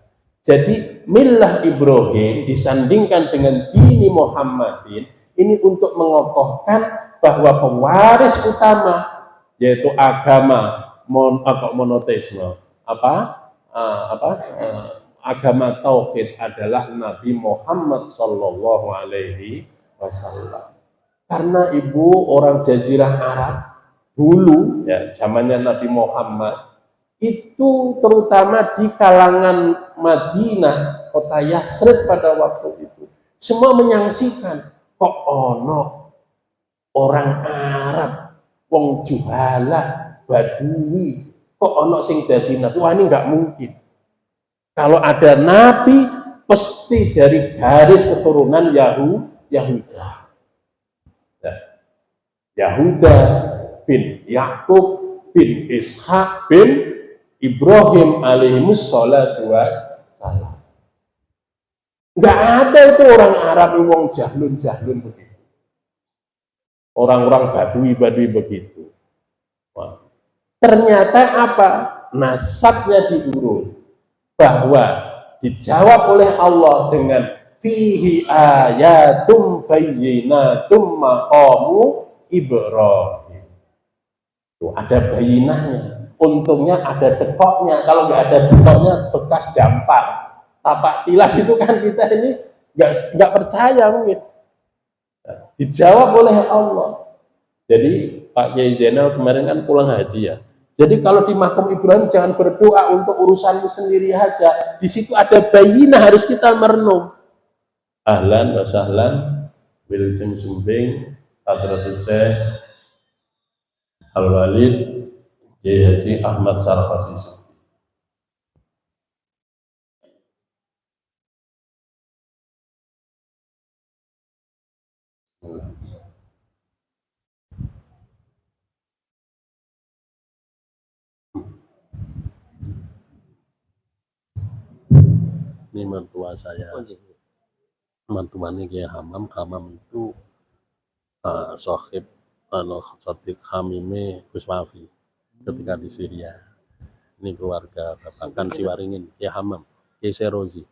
Jadi millah Ibrahim disandingkan dengan dini Muhammadin ini untuk mengokohkan bahwa pewaris utama yaitu agama monoteisme agama tauhid adalah Nabi Muhammad Shallallahu Alaihi Wasallam. Karena ibu orang Jazirah Arab dulu ya zamannya Nabi Muhammad itu terutama di kalangan Madinah kota Yasrib pada waktu itu semua menyaksikan kok ono orang Arab wong juhala badui kok ono sing dadi nabi. Wah ini nggak mungkin. Kalau ada nabi pasti dari garis keturunan Yahuda bin Yakub bin Ishaq bin Ibrahim alaihimus sholatu wassalam. Nggak ada itu orang Arab, wong jahlun begitu. Orang-orang badui begitu. Wah. Ternyata apa? Nasabnya diurut. Bahwa dijawab oleh Allah dengan fihi ayatum bayyinatum maqamu Ibrahim. Tuh, ada bayinahnya. Untungnya ada dekoknya. Kalau nggak ada dekoknya bekas dampar. Tapak tilas itu kan kita ini nggak percaya mungkin. Dijawab oleh Allah. Jadi Pak Kiai Zainal kemarin kan pulang haji ya. Jadi kalau di makam Ibrahim jangan berdoa untuk urusanmu sendiri aja. Di situ ada bayinah, harus kita merenung. Ahlan wa sahlan Wilujeng Sumbing Hadratus Syekh Al-Walid Kiai Haji Ahmad Sarfasi. Ini mertua saya, mertuanya Kiai Hamam. Hamam itu sohib sotik Hamime Gus Wafi ketika di Syria. Ini keluarga Babakan Siwaringin, Kiai Hamam, Kiai Serozi.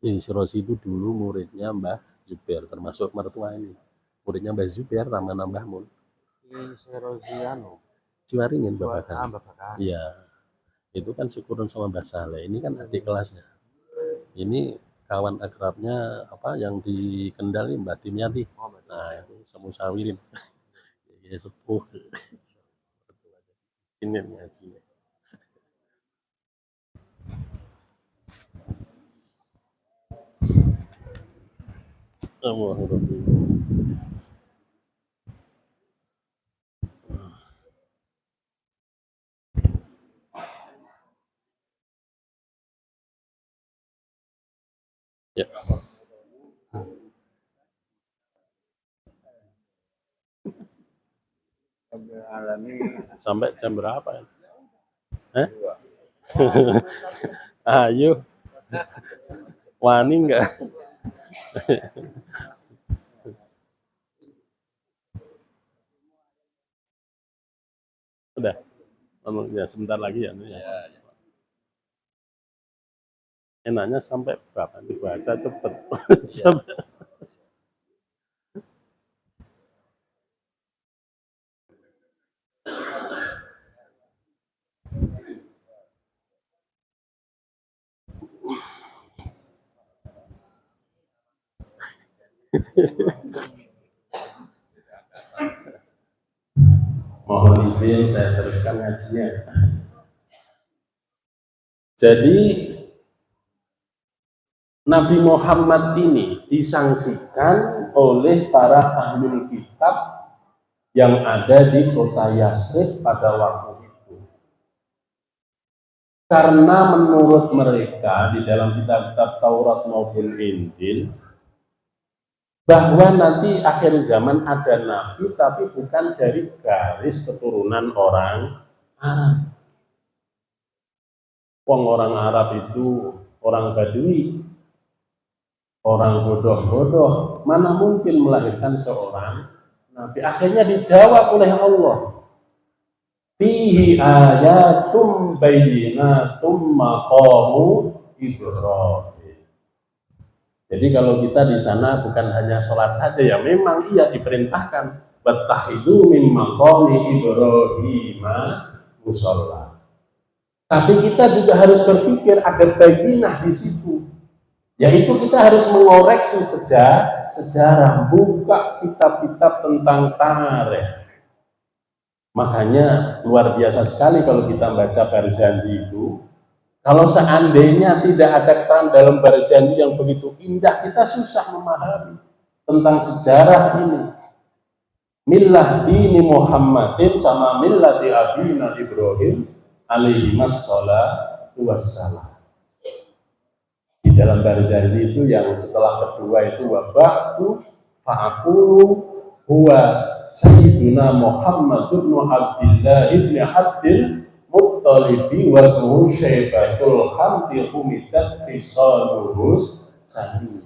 Kiai Serozi itu dulu muridnya Mbah Zubair, termasuk mertua ini. Muridnya Mbah Zubair, nama Mbah Mun. Kiai Serozi Siwaringin Babakan. Iya. Itu kan sekurun sama Mbah Saleh. Ini kan adik kelasnya. Ini kawan akrabnya apa yang di Kendal ini Mbak Timyati. Nah, itu semusawirin. Ya sepuh. Ini ngaji. Ya. Sampai jam berapa ya? Ayo. Wani enggak? Udah. Ya sebentar lagi ya. Enaknya sampai berapa? Bahasa cepet. Sampai. Mohon izin saya teruskan ngajinya. Jadi Nabi Muhammad ini disangsikan oleh para ahlul kitab yang ada di kota Yasrib pada waktu itu. Karena menurut mereka di dalam kitab-kitab Taurat maupun Injil bahwa nanti akhir zaman ada nabi tapi bukan dari garis keturunan orang Arab. Orang Arab itu orang Badui, orang bodoh-bodoh, mana mungkin melahirkan seorang nabi. Akhirnya dijawab oleh Allah, fihi ayatum bayyinatum maqamu Ibrahim. Jadi kalau kita di sana bukan hanya sholat saja, ya memang iya diperintahkan wattakhidhu min maqami Ibrahim musholla. Tapi kita juga harus berpikir ada bayinah di situ. Yaitu kita harus mengoreksi sejarah, buka kitab-kitab tentang tarikh. Makanya luar biasa sekali kalau kita baca baris janji itu. Kalau seandainya tidak ada keterangan dalam baris janji yang begitu indah, kita susah memahami tentang sejarah ini. Millah dini Muhammadin sama millati abina Ibrahim alaihi wassalatu wassalam. Di dalam baris janji itu yang setelah kedua itu wabatu fa'akulu huwa Sayyiduna Muhammad ibn Abdillah ibn Abdil Muttalibi wasmuhu Syaibatul Hamdi Humidat Fisaluhus Sani.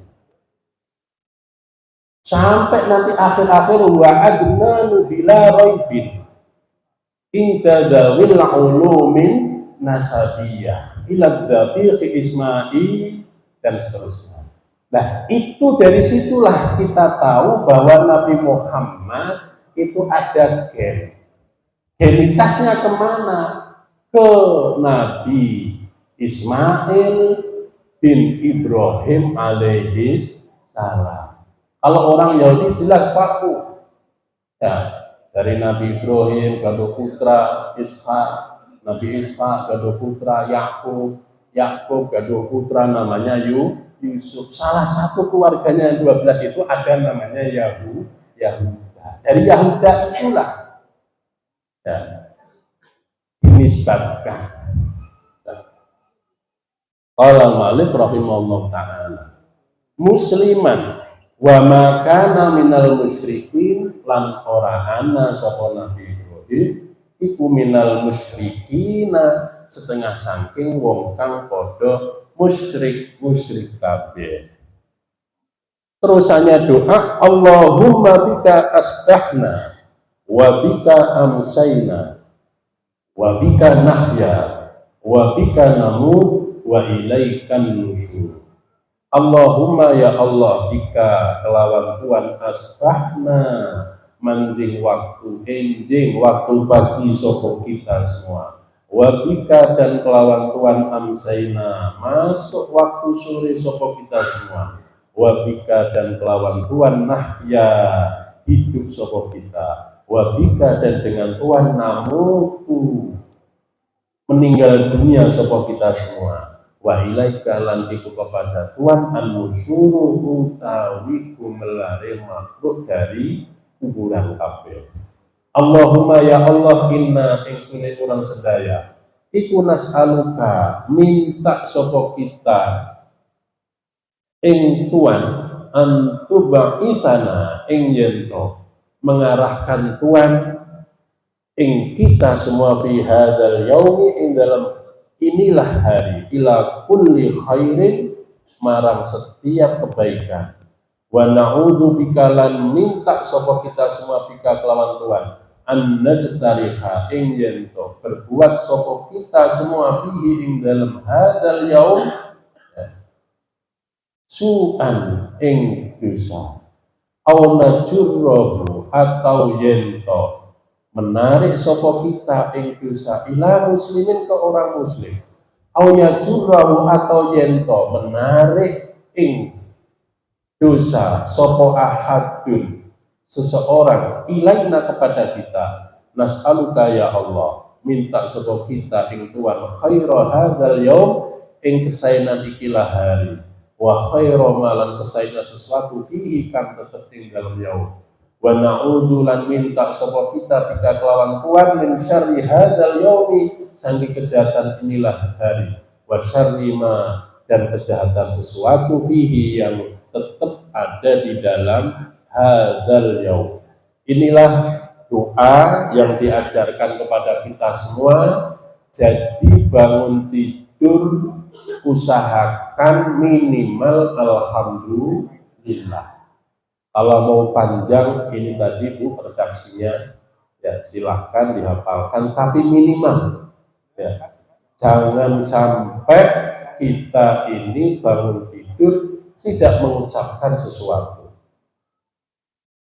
Sampai nanti akhir-akhir wa adnanu bila raibin inda dawil ulumin nasabiyah ila dzabih Ismail dan seterusnya. Nah, itu dari situlah kita tahu bahwa Nabi Muhammad itu ada genitasnya kemana? Ke Nabi Ismail bin Ibrahim alaihi salam. Kalau orang Yahudi jelas paku ya, dari Nabi Ibrahim gaduh putra Ishak, Nabi Ishak gaduh putra Yakub, Yakub gaduh putra namanya Yusuf. Salah satu keluarganya yang 12 itu ada namanya Yahuda. Dari Yahuda itulah ya, dinisbatkan. Qala al-mu'allif rahimahullah ta'ala musliman wa ma kana minal musyrikin lan ora ana sapa Nabi Ibrahim iku minal musyrikina setengah saking wong kang padha musyrik kabeh. Terusannya doa Allahumma bika asbahna wa bika amsayna wa bika nahya wa bika namut wa ilaikan nusyur. Allahumma ya Allah bika kelawan Tuhan asbahna manjing waktu enjing waktu pagi sapa kita semua. Wabika dan kelawan Tuhan amsaina masuk waktu sore sapa kita semua. Wabika dan kelawan Tuhan nahya hidup sapa kita. Wabika dan dengan Tuhan namuku meninggal dunia sapa kita semua. Wa ilaika lan iku kepada Tuhan an-nusyuru utawi kumelare makhluk dari kuburan kabeh. Allahumma ya Allah inna ingsunne urang sedaya iku nas'aluka minta sapa kita ing Tuhan antuba'itsana ing yento mengarahkan Tuhan ing kita semua fi hadzal yaumi ing dalam inilah hari ila kulli khairin marang setiap kebaikan wa na'udzu bika lan minta sapa kita semua bika kelawan Tuhan an najtariha ing yento berbuat sapa kita semua fihi ing dalam hadzal yaum su'an ing dosa au najurrahu atau yento menarik sapa kita ing dosa ila muslimin ke orang muslim au yajurrahu atau yento menarik ing dosa sapa ahadun seseorang ilaina kepada kita nas'aluka ya Allah minta sapa kita ing Tuhan khaira hadzal yaum ing kesainan ikilah hari wa khaira malan kesainan sesuatu fihi kang tetep ing dalam yaum wa na'udzu lan minta sapa kita bika kelawan Tuhan min syarri hadzal yaumi saking kejahatan inilah hari wa syarri ma dan kejahatan sesuatu fihi yang tetap ada di dalam hadzal yaum. Inilah doa yang diajarkan kepada kita semua. Jadi bangun tidur usahakan minimal alhamdulillah. Kalau mau panjang ini tadi Bu redaksinya ya silahkan dihafalkan tapi minimal ya. Jangan sampai kita ini bangun tidur tidak mengucapkan sesuatu.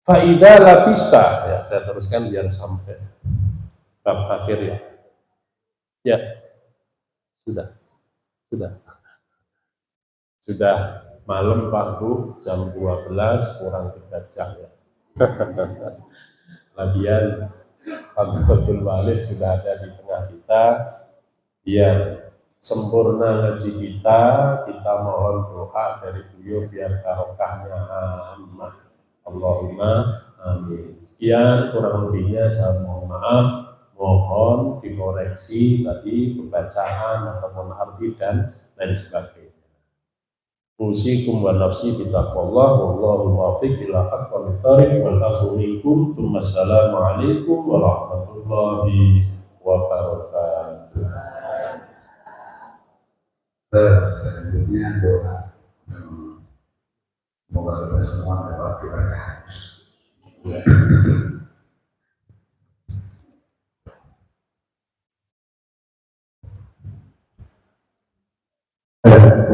Fa'idha labista ya, saya teruskan biar sampai bab akhir ya. Ya, sudah malam Pak Bu, jam 12 kurang 3 jam ya. Lagian Abdul Walid sudah ada di tengah kita, biar sempurna ngaji kita mohon doa dari beliau biar barokahnya aman. Allahumma amin. Sekian kurang lebihnya saya mohon maaf, mohon dikoreksi tadi pembacaan ataupun arti dan lain sebagainya. Usikum wa nafsi bitaqwallah wallahu muwaffiq ila aqwamit thariq wal afu minkum tsumma assalamu alaikum warahmatullahi wabarakatuh. Selanjutnya doa. Semoga kita semua dapat berkah.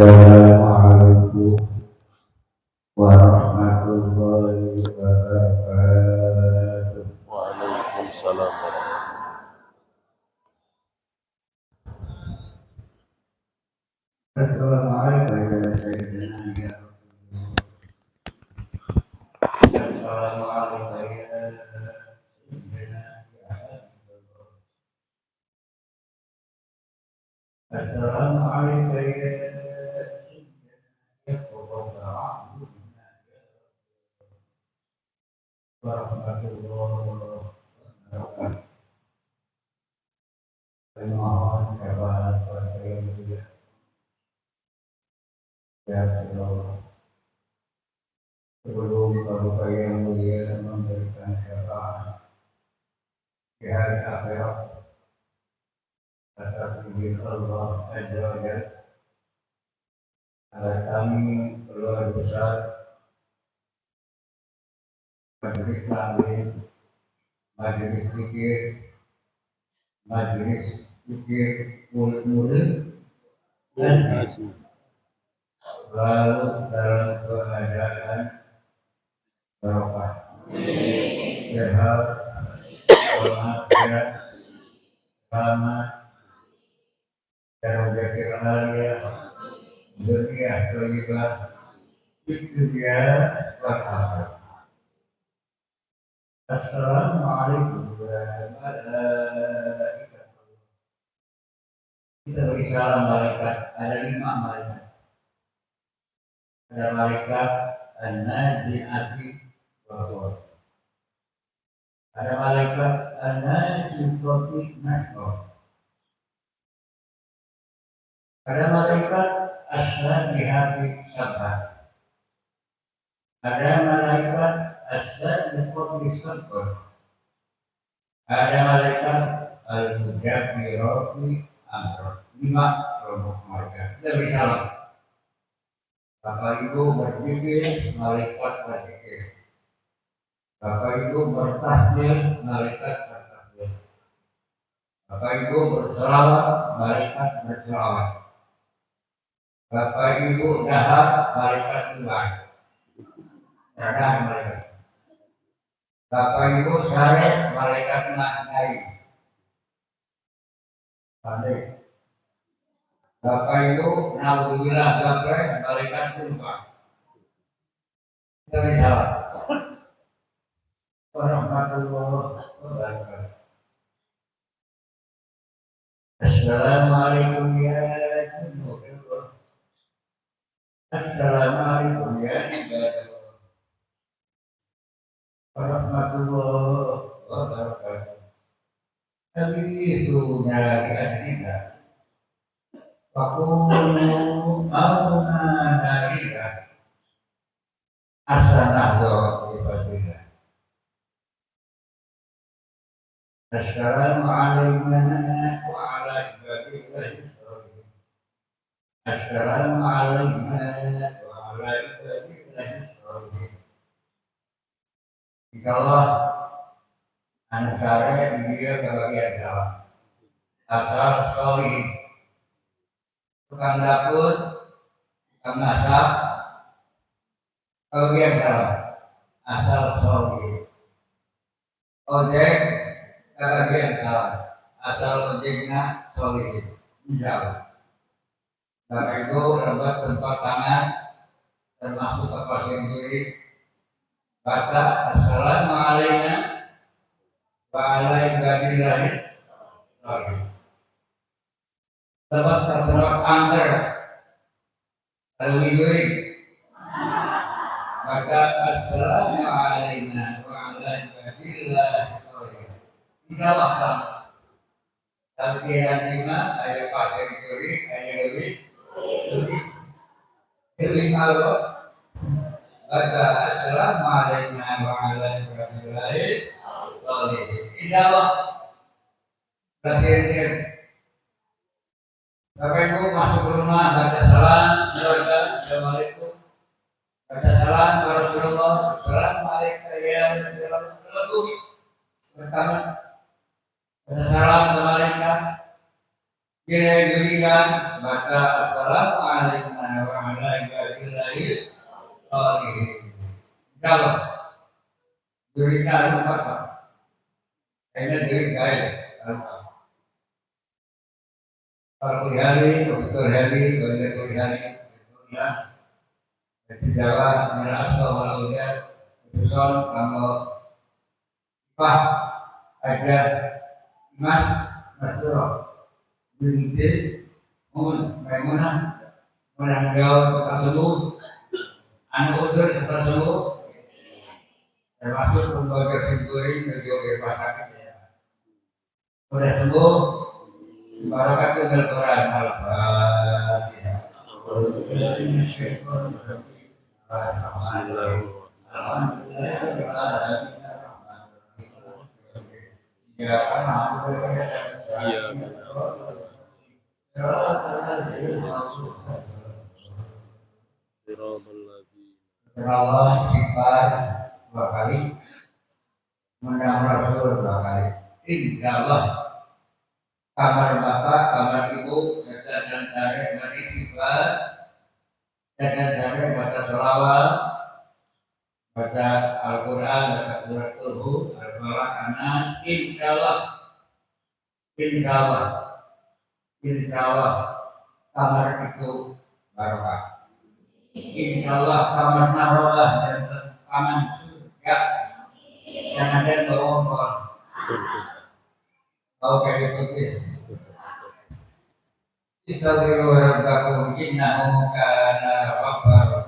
Assalamualaikum warahmatullahi wabarakatuh. Waalaikumsalam. Sebelum Bapak yang mulia memberikan syafaat di hari akhirat atas izin Allah Azza wa Jalla, agar kami keluarga besar majelis taklim, majelis zikir murid dan selalu dalam keadaan barokah, sehat, walafiat, selamat, dan rezeki halal, dunia thayyibah, dunia wal akhirah. Assalamualaikum warahmatullahi wabarakatuh. Kita beri salam malaikat. Ada 5 malaikat. Ada malaikat an-nazi'ati wa ada malaikat an-nazi'ati nashra. Ada malaikat as-sadihati sabah. Ada malaikat as-sadihati sabah. Ada malaikat al-mujabbirati amra. 5 kelompok malaikat. Kita beri salam. Bapak Ibu berzikir, malaikat berzikir. Bapak Ibu bertasbih, malaikat bertasbih. Bapak Ibu berselawat, malaikat berselawat. Bapak Ibu dahar, malaikat dahar. Dahar malaikat. Bapak Ibu syarif, malaikat nahi. Pandai. Bapak Ibu naudzubillah gabre, malaikat sumpah. Dari salam. Warahmatullahi wabarakatuh. Assalamualaikum ya Rasulullah. Assalamualaikum ya Rasulullah. Warahmatullahi wabarakatuh. Habibu dari Adinda. Fakunu abuna narika asanahdo ibadillah. Assalamualaikum wa ala ibadillah. Assalamualaikum wa ala ibadillah. Insyaallah anak saya dia kebagian dalam asal solid. Tukang dapur, tukang masak, kebagian dalam asal solid. Ojek, kebagian dalam asal ojeknya solid. Insyaallah. Karena itu rebut tempat tangan termasuk kepastian diri. Kata assalamualaikum warahmatullahi wabarakatuh. Tempat terserah angker lebih baik. Maka assalamualaikum warahmatullahi wabarakatuh. Tiga waktu. Tapi yang 5 ada pasir kiri, ada lebih. Jadi kalau baca assalamualaikum warahmatullahi wabarakatuh. Insya Allah presiden Bapak Ibu masuk ke rumah baca salam keluarga assalamualaikum, baca salam ke Rasulullah assalamualaikum ya Rasulullah pertama baca salam ke malaikat dirikan baca assalamualaikum warahmatullahi wabarakatuh. Kalau dirikan apa? Ini dirikan kalau hari, betul hari, betul hari, ya. Jadi Jawa, merasa walau betul kalau Pak ada Mas Nasrul, Binti, Maimunah, menanggal tersebut, anak udur tersebut, termasuk lembaga Sinturi bagi pasangan ya. Sudah sembuh. Barakatul Quran al-Fatihah. Allah istighfar 2 kali, menang Rasul 2 kali. Insyaallah kamar bapak, kamar ibu, dan dari istighfar, dan dari baca sholawat, baca Al-Quran, baca surat Al-Hu, Al-Falaq, karena insyaallah kamar itu barokah. Insyaallah kamar narolah dan kamar surga yang ada berongkol. Oke, ikuti. Istaghfiru rabbakum innahu kana ghaffara.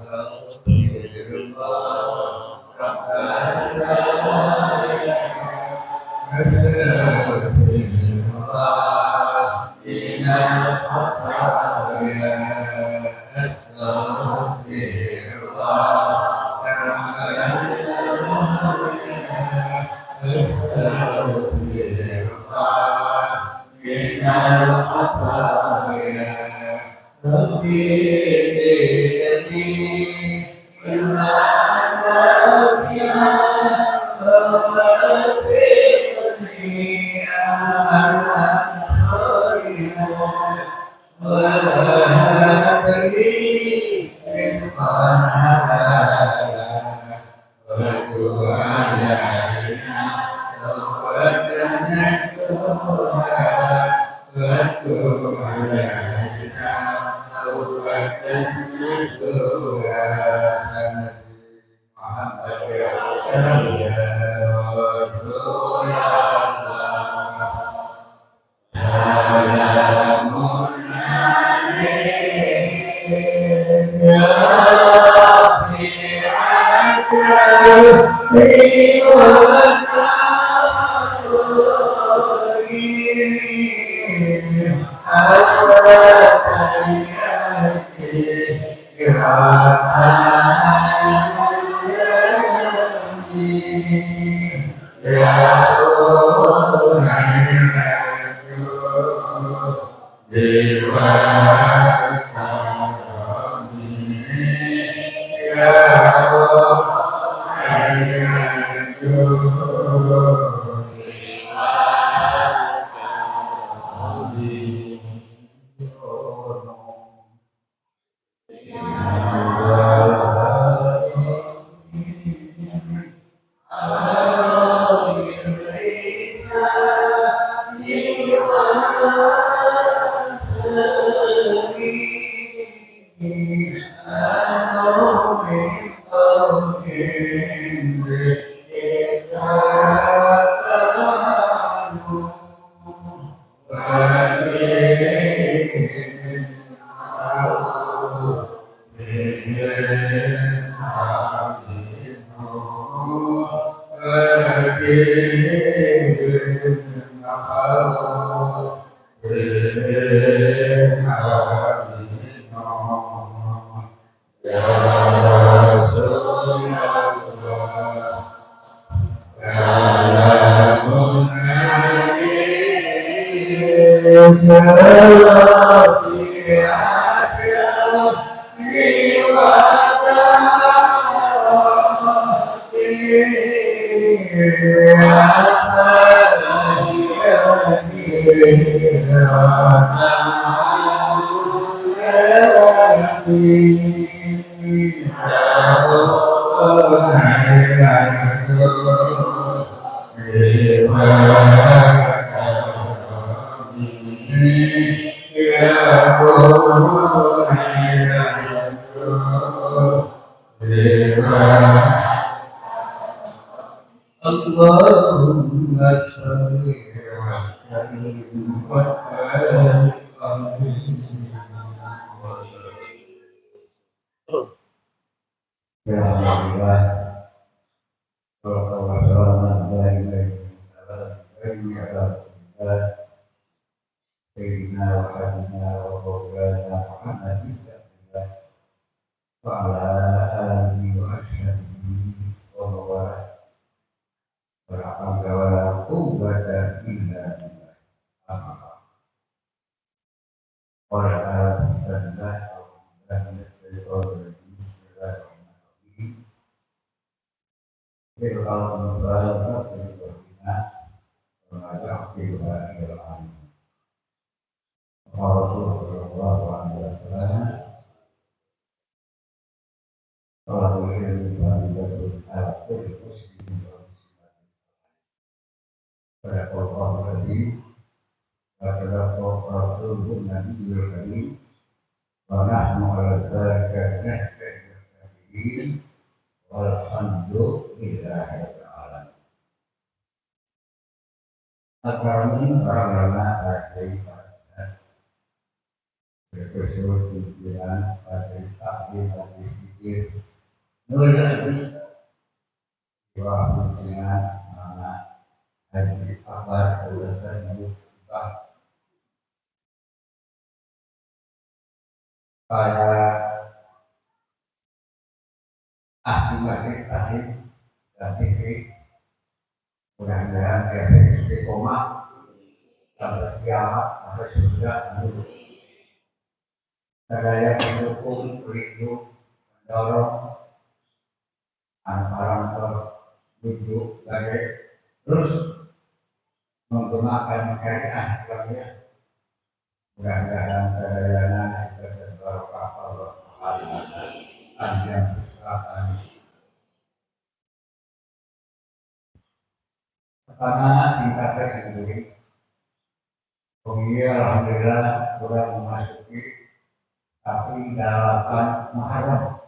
Allahumma sholli wa sallim wa barik. Ya Allah, kalau selamat baik-baik, Sayyidina wa habibina wa maulana Muhammad wa ala alihi wa ashabihi wa mawalah. Wala hawla wala quwwata illa billah. Amin. Wala alhamdulillah wa Akramin para ulama para berkusul tujuan pada takdir pada sikir nulis lagi dua hubungan mana haji kabar urusan buka para ahli dan fikih mudah-mudahan kita istiqomah sampai kiamat sampai surga dulu. Saya mendukung, melindungi, mendorong anak-anak tujuh sebagai terus menggunakan syariah Islamnya. Mudah-mudahan sadayana kita berbarokah Allah panjang kesehatan. Pertama singkatnya sendiri. Alhamdulillah sudah memasuki tapi 8 Muharram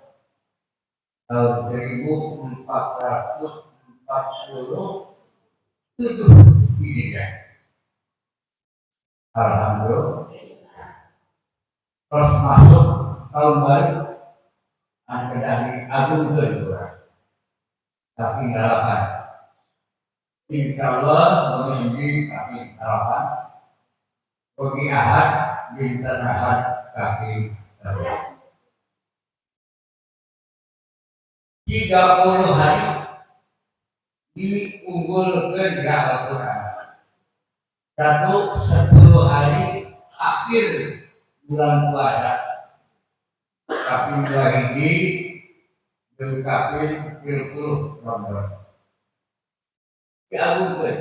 tahun 1447 Hijriah. Alhamdulillah. Terus masuk tahun baru Angkedani Agung kedua tapi 8. Insya Allah mengunjungi kaki 8 bagi Ahad bintang Ahad kaki 30 hari diunggulkan di Al-Quran. 10 hari akhir bulan puasa tapi Wahidi berkapil 30 Ramadan diagungkan.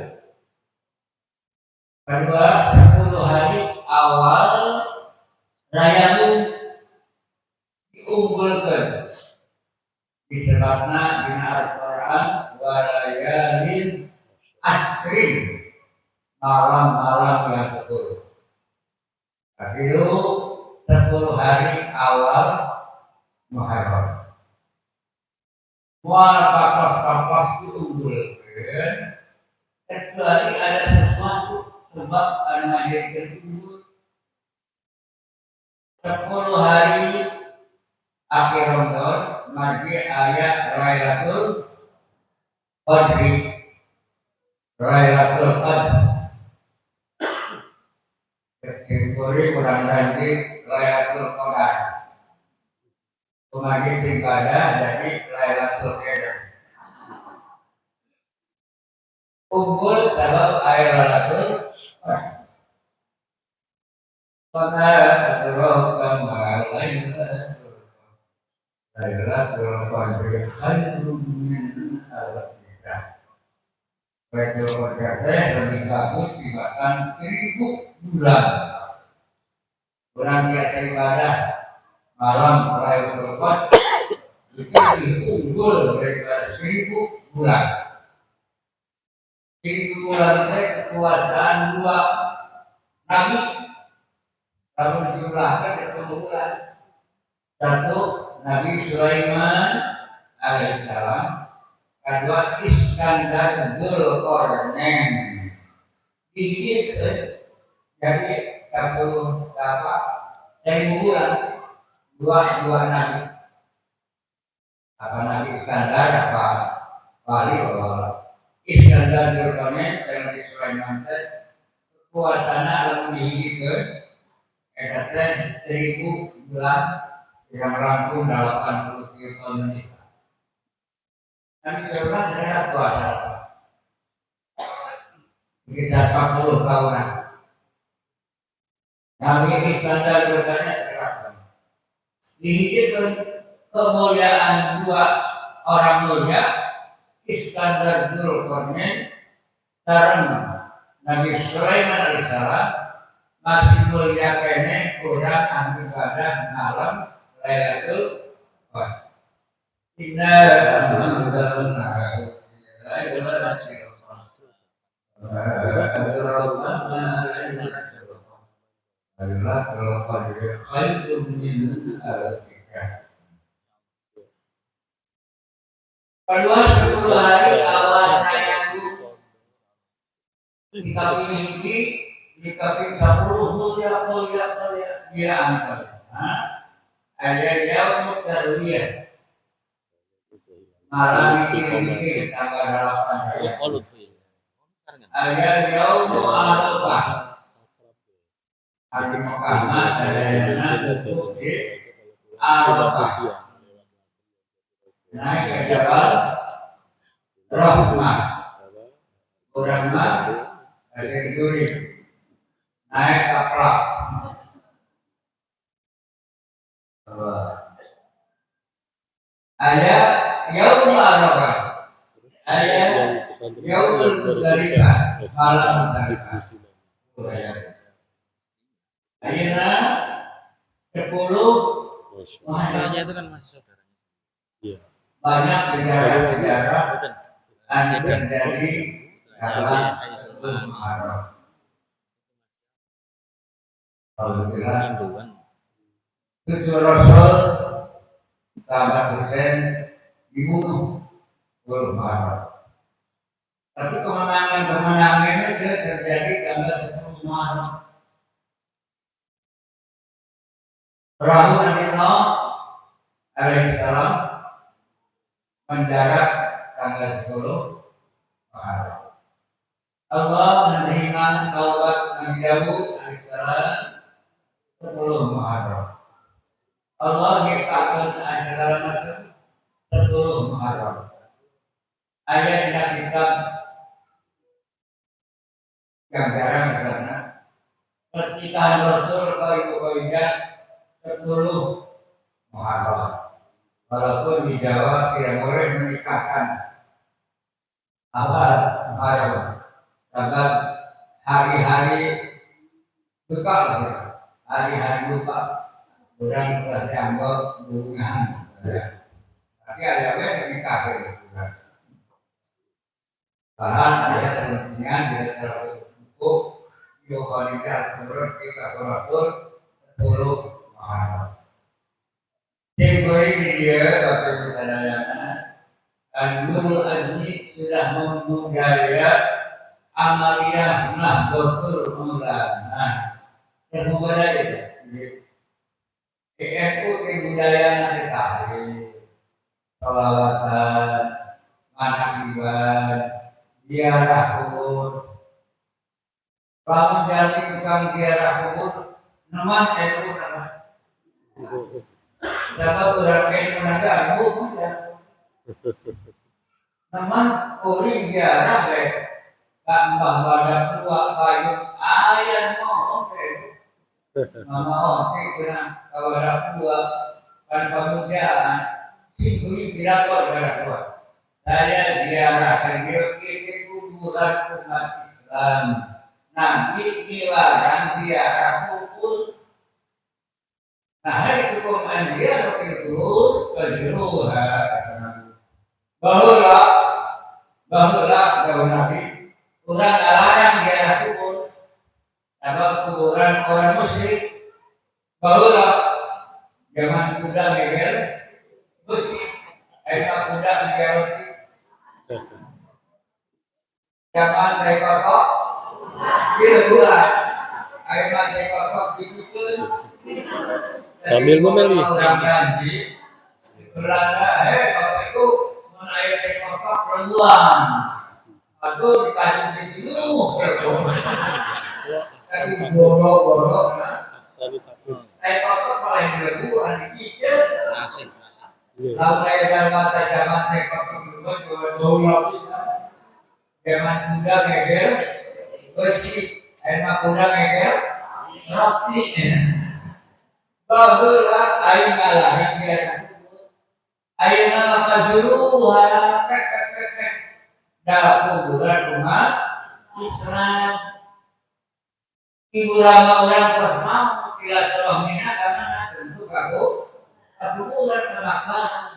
Kedua 10 hari awal Rayabun diunggulkan disebutna dina Al-Quran walayalin asrin malam-malam yang 10. Tapi itu 10 hari awal Muharram. Mual papas diunggulkan kecuali ada sesuatu sebab namanya tersebut 10 hari akhir Ramadan magi ayat Lailatul Qadri. Lailatul Qadri Kekuri kurang ganti Lailatul Qadar Kumagi ibadah dari Lailatul Qadar unggul sebab ayat Lailatul Qadri. Pada terus kembali Lailatul Qadri khairum min alfi syahr. Lailatul Qadri lebih bagus dibanding 1000 bulan. Bulan biasa ibadah malam Lailatul Qadri itu lebih unggul daripada 1000 bulan. 1000 bulan itu kekuasaan dua nabi. Kalau dijumlahkan ketemu bulan. Satu Nabi Sulaiman alaihissalam, kedua Iskandar Dzulqarnain. Ini jadi 10 bulan dua nabi. Apa Nabi Iskandar apa wali Allah. Iskandar Dzulqarnain dan Nabi Sulaiman kekuasaan alam dihidupkan. Ada 1000 bulan yang rampung 80 tahun ini. Nabi Sulaiman adalah kuasa sekitar 40 tahunan. Nabi Iskandar bertanya terakhir. Dihidupkan kemuliaan dua orang mulia, Iskandar Dzulqarnain dan Nabi Sulaiman alaihissalam. Masih mulia kene kurang ahli ibadah malam Lailatul Qadar. Inna anzalnahu Lailatul Qadri khairum min alfi syahr. Kedua 10 hari awal sayangku kita miliki dikapin 10 mulia dia angkat. Ada yaum tarwiyah malam ini tanggal 8. Ada yaum arafah hari Mekah adanya untuk di Arafah. Naik ke Jabal Rahmah, orang ada duri. Naik kapal. Ada yaum Arafah. Ada yaum Muzdalifah, malam Muzdalifah. Akhirnya 10 Istilahnya itu kan masih saudaranya. Iya. banyak sejarah-sejarah yang terjadi dalam Muharram. Alhamdulillah, 7 Rasul sahabat Husain dibunuh bulan Muharram. Tapi kemenangan itu terjadi tanggal 10 Muharram. Perahu Nabi Nuh alaihissalam mendarat tanggal 10 Muharram. Allah menerima taubat Nabi Daud alaihissalam 10 Muharram. Allah nyiptakan ajaran itu 10 Muharram. Ayat yang kita yang jarang karena pernikahan Rasul kalau ibu Khadijah 10 Muharram. Walaupun di Jawa tidak boleh menikahkan awal Muharram, sebab hari-hari buka, hari-hari buka, kurang sudah dianggap hubungan. Tapi ada yang menikahkan. Bahkan ada kepentingan di dalam hukum Yohanida turun kita Rasul 10 Muharram. Tempoh dia bagi kesadaran Anul Azmi sudah membudaya amaliyah Nahdlatul Ulama. Yang membudaya itu kebudayaan tahrir, sholawatan, manakiban, ziarah kubur. Kalau menjadi tukang ziarah kubur, nama itu nama. Dapat orang kain menaga abu ya. Namun orang ziarah tambah badan tua kayu ayat ngomong Mama oke kena kawan dua kan pemujaan singkui bilang kok kuat. Saya diarahkan dia ke kuburan umat Islam. Nanti dilarang diarah kubur. Nah hari kuburan dia itu berjuruha. Bahula jauh Nabi kurang larang diarah kubur. Apa kuburan orang musyrik. Bahula zaman kuda geger musyrik. Enak kuda geger zaman dari kotok dua air mati kotok dikucur Sambil memilih. orang janji berada bapak itu menaik dari kotok perempuan atau dikasih dulu tapi borok-borok naik kotok paling berbuan dikicil lalu naik dalam mata zaman naik kotok dulu juga bau lapis zaman kuda geger bersih emak kuda geger roti bahula air ngalahin dia air nama juru harap dah kuburan umat Islam ibu rama orang termau tidak teromina karena tentu kuburan kebakaran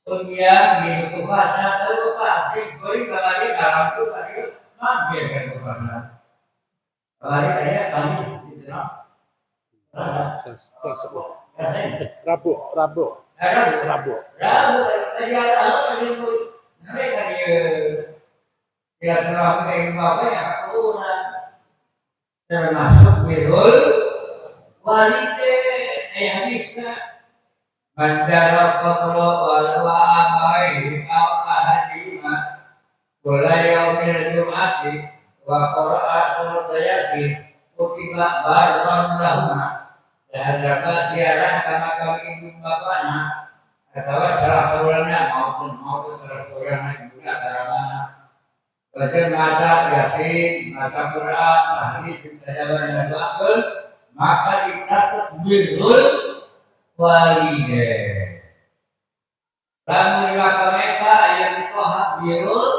kemudian di bahasa berupa koi kembali dalam itu tadi mampir ke bahasa kembali saya kami gitu no Rabu. aja itu mereka dia terlalu kayak apa ya kurang termasuk birul walide hadisnya Mandara qabla wal wa'amai al-ahadima Kula yaumil jum'ati Wa qara'a surat yakin Kutiba barran lahuma Dahadaka diarah kama kami ibu bapana Atau salah seorangnya maupun salah seorangnya juga taramana Baca mata yakin, mata Quran, ahli pintajawan dan wakil Maka ditakut birrul walide. Lamun diwaka mereka ayat nikoha birul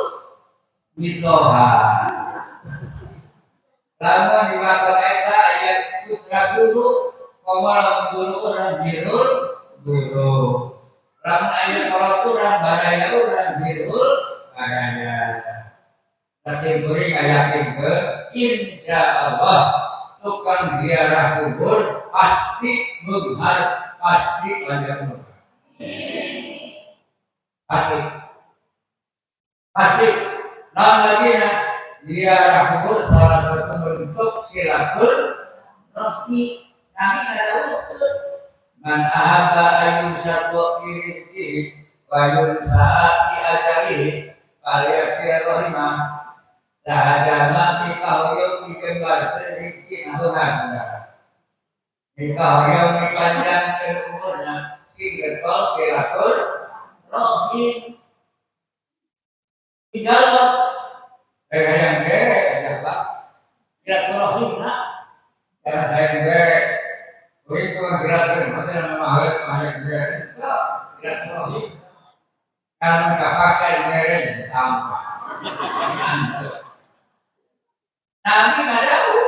nikoha. Lamun diwaka mereka ayat putra guru komalam guru orang birul guru. Lamun ayat orang kurang baraya orang birul baraya. Tapi beri ayatin ke insya Allah tukang ziarah kubur pasti mengharap pasti panjang umur. Pasti. Nah lagi ziarah kubur salah satu bentuk silaturahmi. Kami ada usul. Man ahaba ayun satwa kiriti wayun saat diajari Paliyasirahimah Dahadama mikahuyuk dikembar sedikit Alhamdulillah mikahuyuk dipanjangkan umurnya Hingga silaturahim Insyaallah yang berek adalah silaturahim karena saya yang berek begitu silaturahim maksudnya mahal berek silaturahim kan nggak pakai berek tanpa Nabi nggak tahu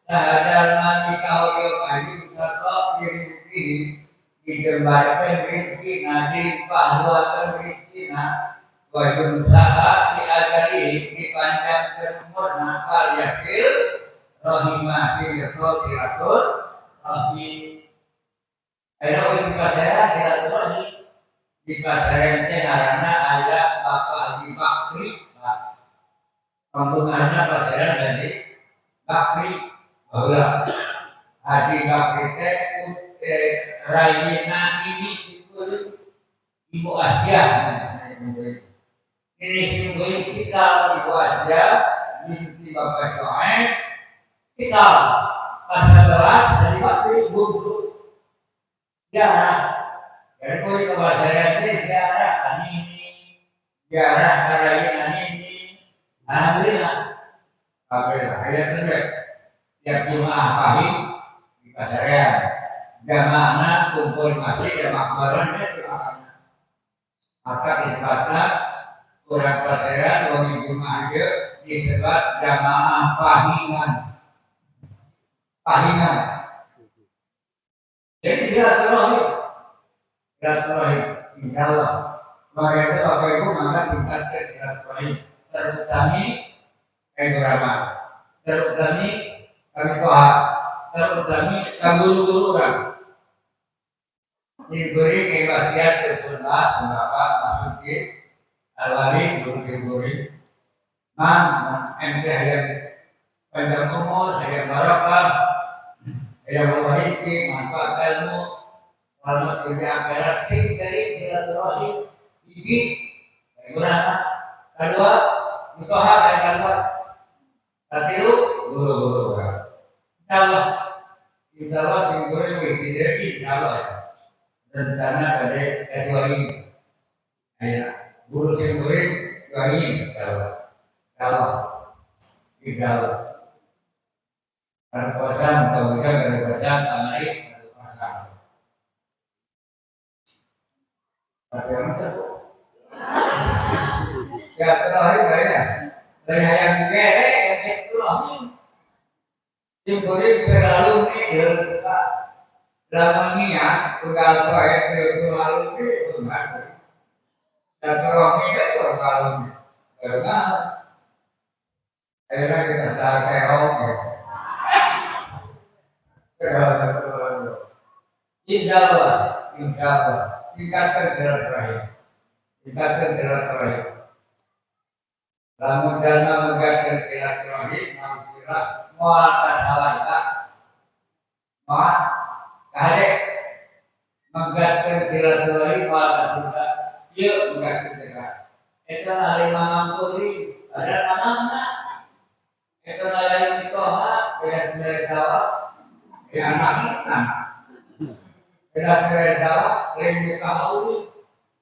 Dahadal mati kau yang ayu Serta diri digembarkan rizki Nadi pahlawan rizki Wajum saat diajari dipanjangkan umur nakal yakil Rahimah silatur Rahim Ayo di pasaran silaturahim Di pasaran cenarana ada Bapak Haji Bakri Pembukaannya pasaran dari Bakri Bahula Haji Bakri Rayina ini Ibu Asia ini sungguh kita Ibu Asia Binti Bapak Soaib kita pasal berat dari Bakri bungsu jarah dari koi kebasaran jarah ini jarah Rayina ini Alhamdulillah ayat terbaik tiap Jumat pahit jamaahna kumpul di masjid jamaah barangnya di makamnya. Maka disebutkan kurang pelajaran wong Jumat aja disebut jamaah pahingan. Pahingan. Jadi silaturahim, insyaallah. Maka itu Bapak Ibu maka tingkatkan silaturahim. Terutama agama, terutama kami toha, terutama guru-guru orang. Diberi kebahagiaan terpunah, Bapak Masuki, Alwali, guru-guru, MT yang panjang umur, yang barokah, yang memiliki manfaat ilmu, selamat dunia akhirat, dari silaturahim, ini berapa? Kedua, mutoha dan kedua, ketiga, guru-guru orang. Insyaallah tinggal tidak insyaallah rencana pada kedua ini. Ayah, guru sendiri dua ini kalau ada pesan atau tidak ada pesan tanai ada pesan. Ada apa? Ya terakhir saya dari yang kere itu loh. Jempori selalu nih dalam niat tunggal baik itu lalu itu enggak. Dan orang ini kalau karena akhirnya kita tarik orang. Insyaallah tingkatkan silaturahim. Lamun dana mengatakan silaturahim, alhamdulillah. Mual terhalankan, mual kadek mengatakan silaturahim, mual terhalankan. Yuk mengatakan silaturahim. Itu hari malam kuri, ada malamnya. Itu hari nikoha, beres jawab, anak. Beres jawab, rindu kahuli.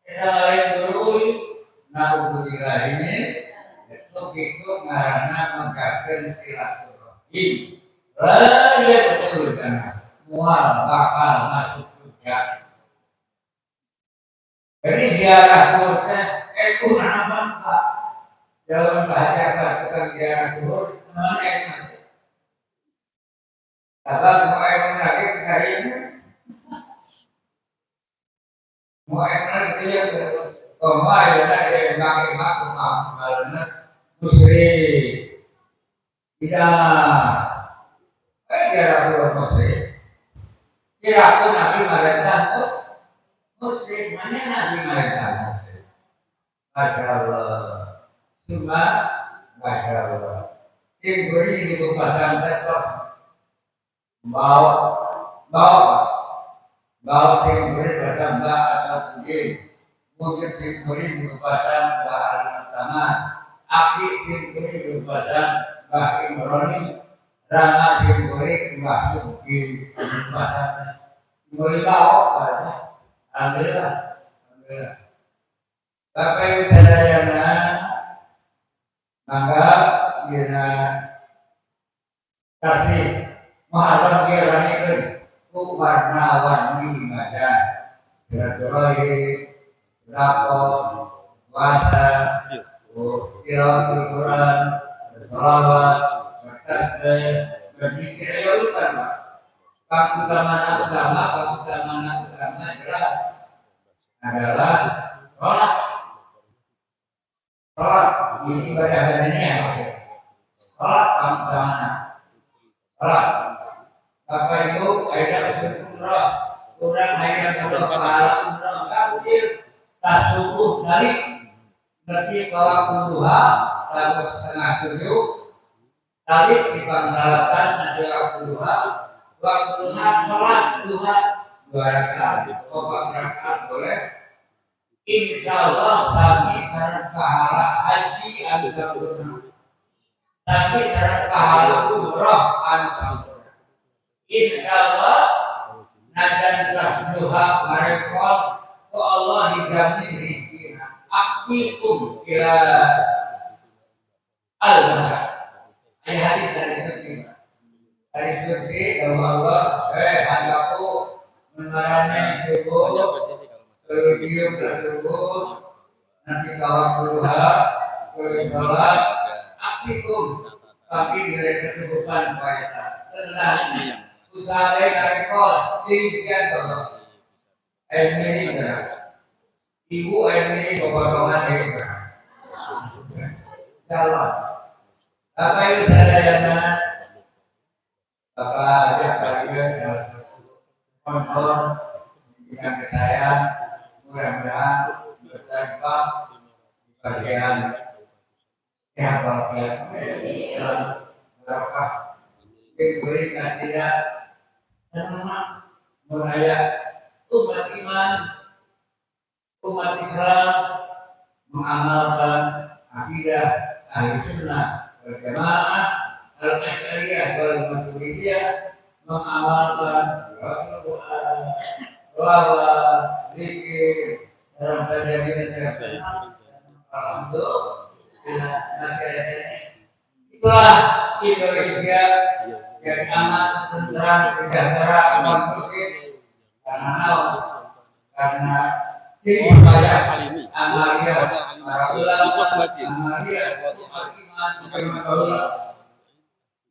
Itu hari dulu, naudzubillah ini. Begitu karena mengatakan silaturahim, raya betul karena mual bakal masuk surga. Jadi diarah kurta, kurang apa? Dalam bahasa katakan diarah kur, mana yang masuk? Kalau mau yang lagi hari ini, mau yang lagi yang kemarin ada yang pakai makum karena musyrik tidak kira musyrik kira Nabi merintah musyrik mana Nabi merintah musyrik. Masya Allah cuma Masya Allah diberi di kupasan sektor bawa diberi bertambah atau mungkin diberi di kupasan bahan pertama Aki diberi kepada Mbak Imroni, Rama diberi Mbak Yuki kepada diberi bawa pada Alhamdulillah. Bapak Ibu sadayana, maka kita kasih Muharram kiranikan warna-warni ibadah, silaturahim, rakon, puasa. Qiraatul Quran, bersalawat, bertasbih, berzikir ya utama. Utama jelas adalah sholat. Sholat ini ibadah badannya apa? Sholat utama. Sholat. Bapak Ibu, ada usul umrah, kurang ayat atau pahala umrah kafir, tak subuh dari berarti kalau duha lalu setengah 7 tadi dipangsalkan ada waktu duha sholat duha 2 rakaat 4 rakaat boleh. Insyaallah kami karena pahala haji al-sempurna, tapi karena pahala umrah al-sempurna. Insyaallah najan duha mereka ke Allah dijamin rezeki. Akmikum ila al-bahar. Ayat hadis dari Nabi. Hadis Nabi Allah, hambaku kemarinnya subuh, kemudian subuh, nanti kawat duha, kemudian sholat, aktikum, tapi dari kecukupan baiklah. Tenang, usaha rekor, dirikan bahwa ini ibu ini bawa-bawa dia. Jalan. Apa itu sadayana? Bapak ajak kalian kontrol dengan ke saya, mudah-mudahan bertambah bagian yang bagian dalam berkah diberikan tidak tenang menaya umat iman, umat Islam mengamalkan akidah ahli sunnah wal jamaah al-Asy'ariyah wal Maturidiyah, mengamalkan Al-Quran, bahwa zikir dalam perjalanan alhamdulillah. Itulah Indonesia yang aman, tentram, sejahtera, aman, mungkin karena ini banyak amalia para ulama, amalia iman, bagaimana Allah.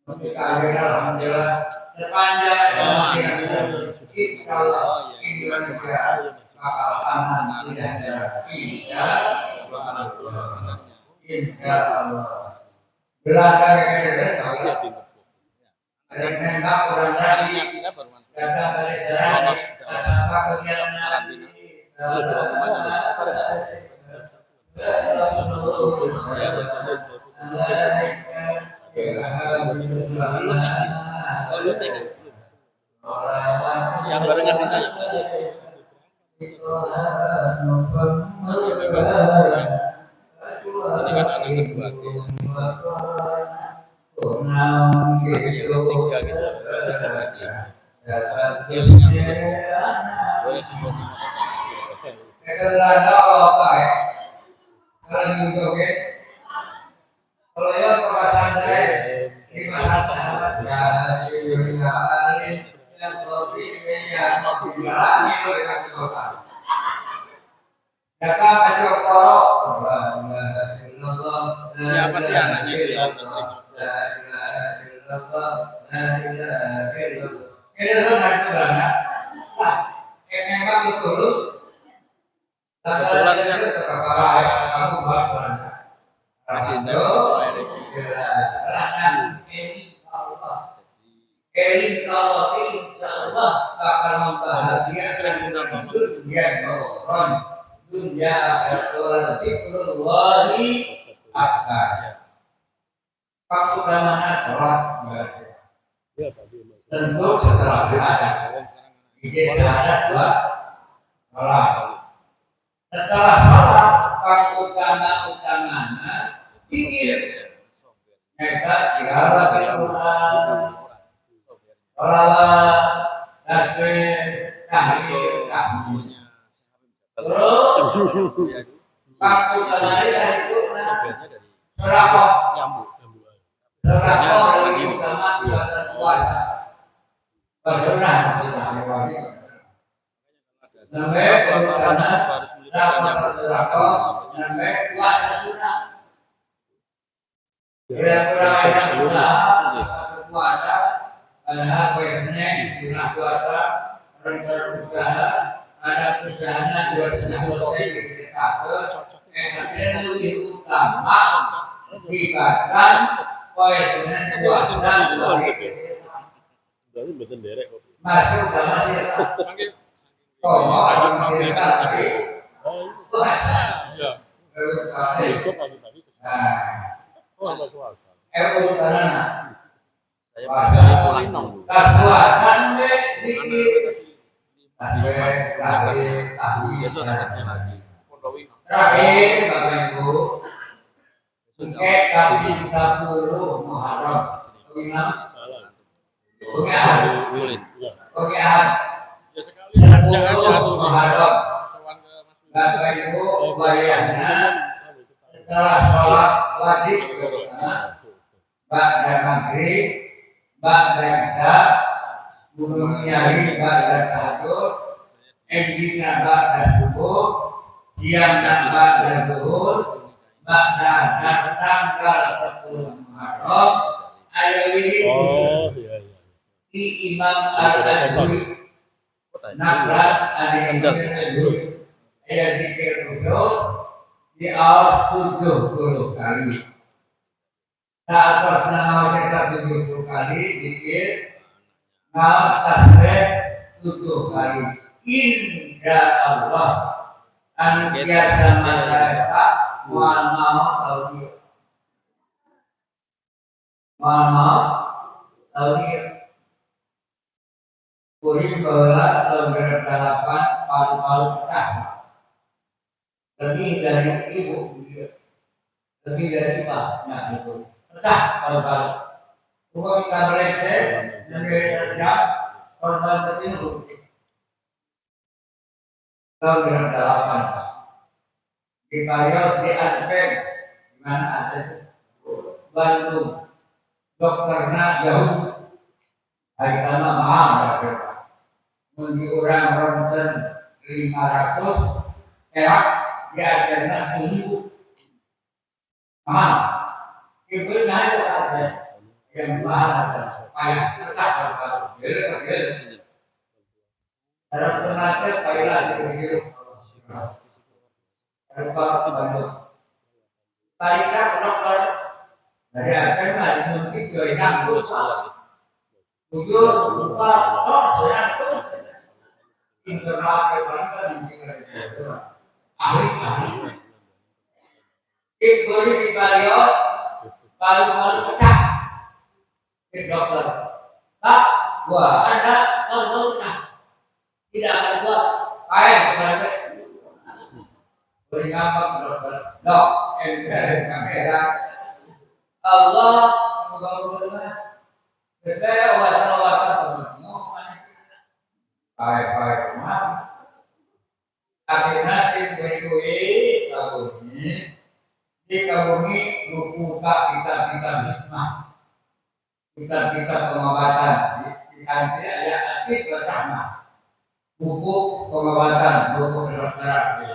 Ketika alhamdulillah sepanjang insyaallah Indonesia bakal aman, tidak ada insyaallah. Belajar yang nembak orang tadi datang dari jalan datang ke jalan yang barengan dengan saya. Ini kan anak kedua. Tiga gitu. Kalau ya perkataan saya di mana sahabat yang profilnya motivasi oleh kota. Kata kacau korok. Siapa sih anaknya itu ya? Ini orang itu berana. Memang betul. Kebetulan itu terkepala kamu buat berana. Kalau insyaallah akan membahagiakan dunia dan dunia akhirat Allahi akbar. Waktu mana sholat tentu setelah ada ide ada dua sholat. Setelah sholat waktu utama-utamanya pikir mereka tilawatil Quran, sholawat, takbir, tahlil, tahmid. Terus waktu dari itu berapa? Berapa dari utama ibadah puasa? Bersunnah sampai karena rapat berapa sampai puasa sunnah. Kira-kira ada puasa, ada biasanya sunnah puasa, rencana usaha, ada usahanya 2,5% di kantor, yang lebih utama dikatakan biasanya puasa masuk dalam masih orang cerita tadi puasa. Kekuatan dikit, terakhir Bapak Ibu, kami 30 Muharram, Muharram. Bapak Ibu bayangkan setelah sholat wajib ba'da maghrib, ba'da isya, bunuh nyari ba'da tahajud, endingnya ba'da subuh, siangnya ba'da zuhur, ba'da tanggal 10 Muharram, ayat ini di Imam Al-Adwi naklat Al-Adwi ayat zikir khusus di awal 70 kali. Atas nama kita 70 kali zikir sampai 7 kali. Insya Allah antiasa masyarakat mohon maaf tauhid kuring belah delapan paru-paru pecah lebih dari ibu lebih dari ibunya itu pecah paru-paru bukan kita belajar dan kerja korban tertidur tahun 8 di Pariau di Advent di mana ada Bandung dokternya jauh hari pertama mahal berapa menuju orang ronsen 500 perak di Adventnya 1000 mahal itu naik ke Advent yang mahal adalah payah tetap baru jadi dalam tenaga payah dihirup Rupa Bandung. Tariklah dokter dari Advent lah mungkin jadi sanggup. Tujuh lupa serang tuh internal kebanyakan ahli. Itu di Baliot paru-paru pecah. Dokter, Pak, gua ada paru-paru pecah. Tidak ada gua, payah kepada beri nama dokter, dok, kamera, Allah menggabungkan, kita watan payah kemana? Akhirnya tim dari dikabungi buka kitab-kitab hikmah, kitab-kitab pengobatan, di kantin ada aktif bersama. Buku pengobatan, buku kedokteran,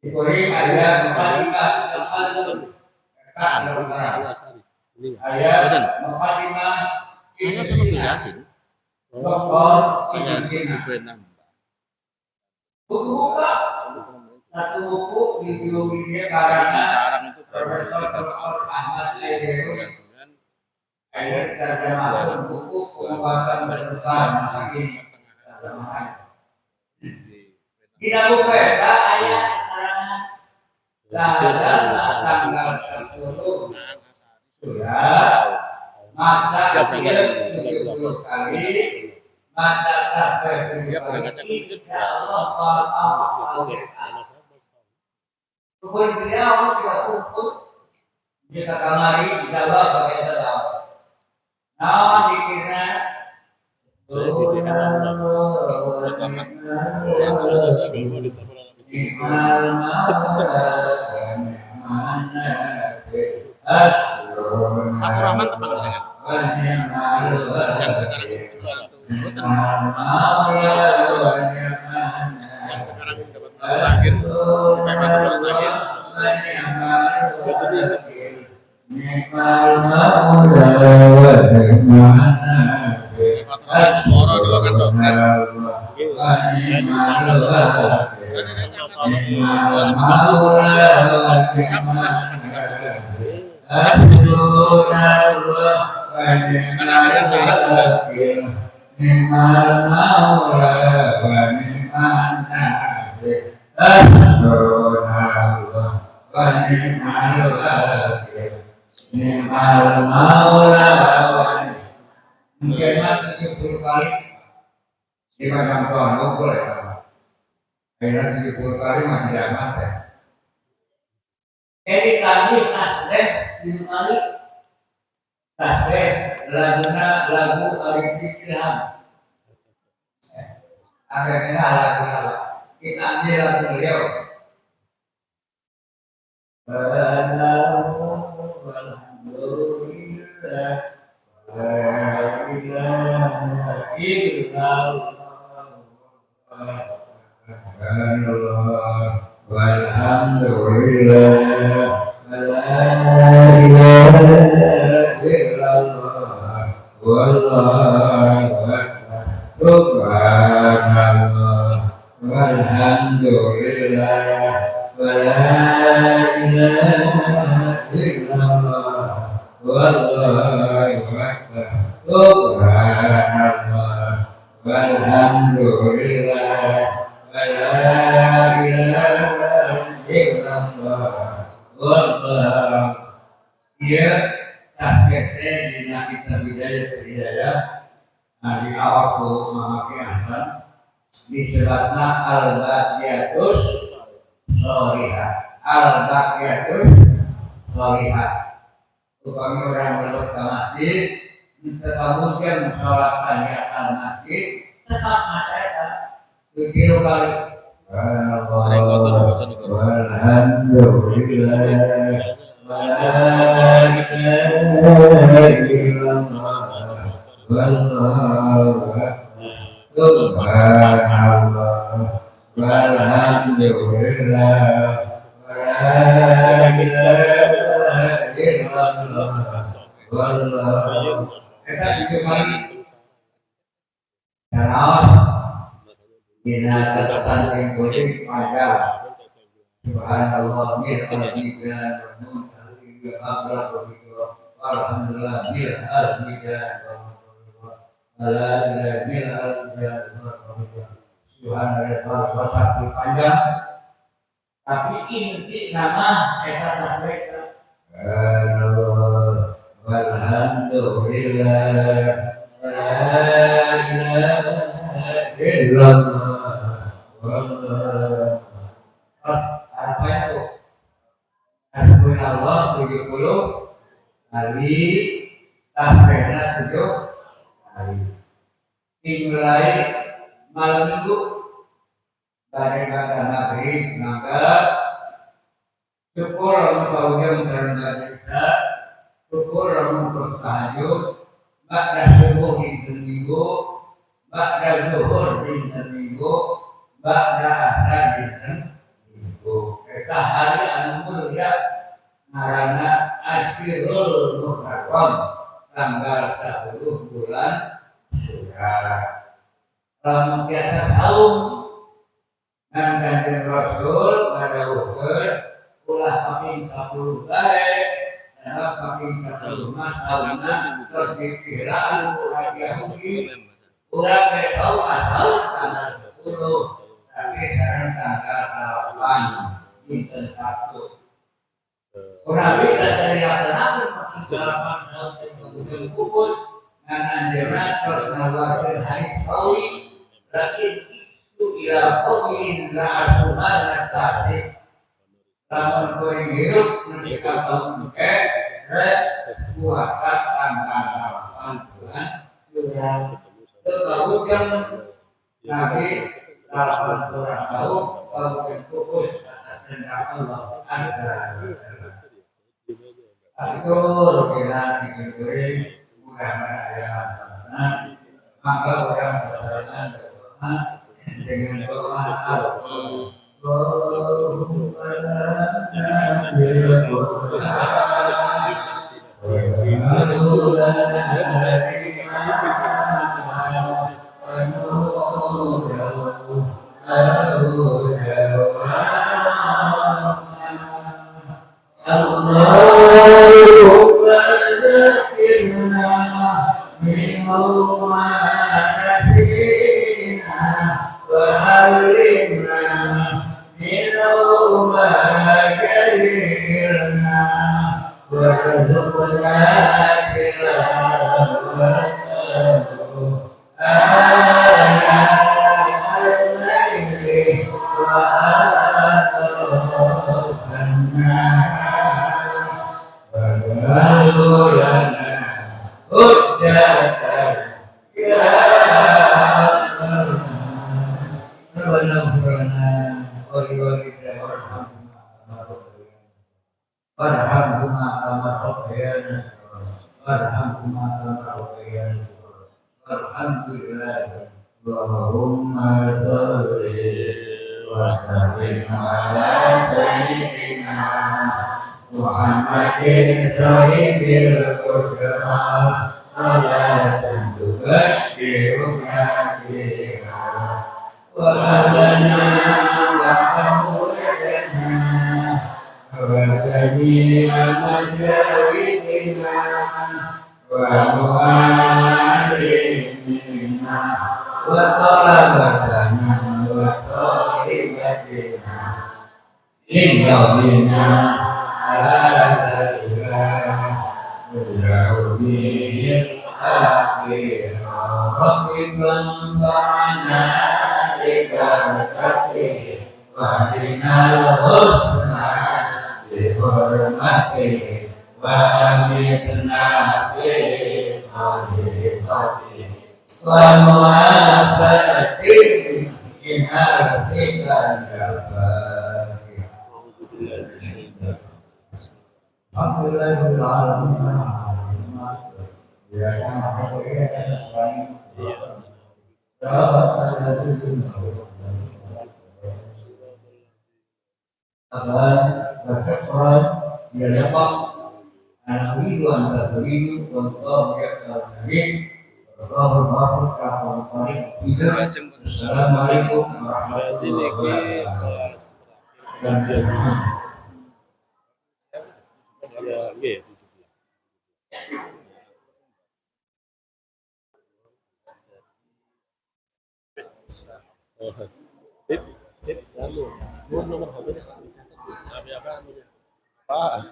di Korea ada Muqaddimah al-Khalil, kata kedokteran, ada Muqaddimah Saya sama Gus Yasin. dokter, Saya di buku satu buku di biologi karangan Sarang itu Profesor Dr. Ahmad Aideru. Ayat terjemahan buku pengobatan berbesar lagi tidak buka ayat karangan tanggal 10 sudah mata kecil 70 kali mata sampai 7 kali insya Allah soal kemudian dia orang tidak cukup jika kamari jawab pakai tahu. Nah, dikira Fatur Rahman tepat dengan yang sekarang yang sekarang dapat lahir Moro dua kan sokrat. Mungkin 70 kali di macam Tuhan ukur ya. Akhirnya 70 kali masih tidak mati. Jadi kami tasbih 7 kali. Tasbih lagu Arif Ilham. Akhirnya lagu kita ambil lagu beliau. Alhamdulillah. La ilaha illallah walhamdulillah la ilaha illallah wallahu akbar subhanallah walhamdulillah la ilaha illallah wallahu akbar subhanallah walhamdulillah la ilaha illallah wallahu ya tahkete dina kita bidaya di awal tu memakai ahsan disebutna al-baqiyatus sholihah upami orang meluk ke masjid kemudian sholat tahiyatan masjid tetap ada begitu kali walhamdulillah la ilaha illallah wallahu akbar subhanallah walhamdulillah la ilaha illallah wallahu kita dikembali dalam bina catatan yang boleh pada subhanallah mir'al-mi'al alhamdulillah subhanallah panjang tapi inti nama kita tahbika walhamdulillah la ilaha illallah wallahu apa itu Hasbunallah 70 kali tahbihna 7 kali dimulai malam minggu pada maghrib maka syukur untuk yang terbaca syukur untuk tahajud ba'da subuh dinten minggu ba'da zuhur dinten minggu ba'da asar dinten minggu kita hari anu mulia ngaranna Asyirul Muharram tanggal 10 bulan Syawal dalam kiasa tahun dan Kanjeng Rasul ngadawuhkeun ulah kaping 10 bae dan kaping 10 mah taunna terus dikiraan ulah Yahudi ulah ge tahu asal tanggal 10 tapi sekarang tanggal 8 dinten Sabtu Nabi dari laksanakan kaping 8 sampai kemudian kubur dan anjeunna terus nawarkeun hadis qauli lakin ila qawlin la asumana tadi lamun kowe hidup ketika tahun puasa tanggal 8 bulan sudah terkabulkan Nabi 8 tahun kemudian fokus atas kehendak Allah ada itu kira diberi mudah-mudahan maka orang berjalan dengan doa Alhamdulillah Allahumma sholli وسلم على سيدنا محمد صاحب القدرة صلاة تبشرنا بها وأهلنا وأولادنا وجميع مشايخنا ومعلمينا وطلبتنا وطالبتنا ليومنا هذا إلى يوم الآخر رب انفعنا ببركته وأرنا الحسنى بحرمته وأمتنا في طريقته وموافقته بنعمتك الجبار Alhamdulillah rabbil alamin. Ya yang aku ya berkeperan dia dapat anak itu antara itu untuk Assalamualaikum warahmatullahi wabarakatuh. Pak,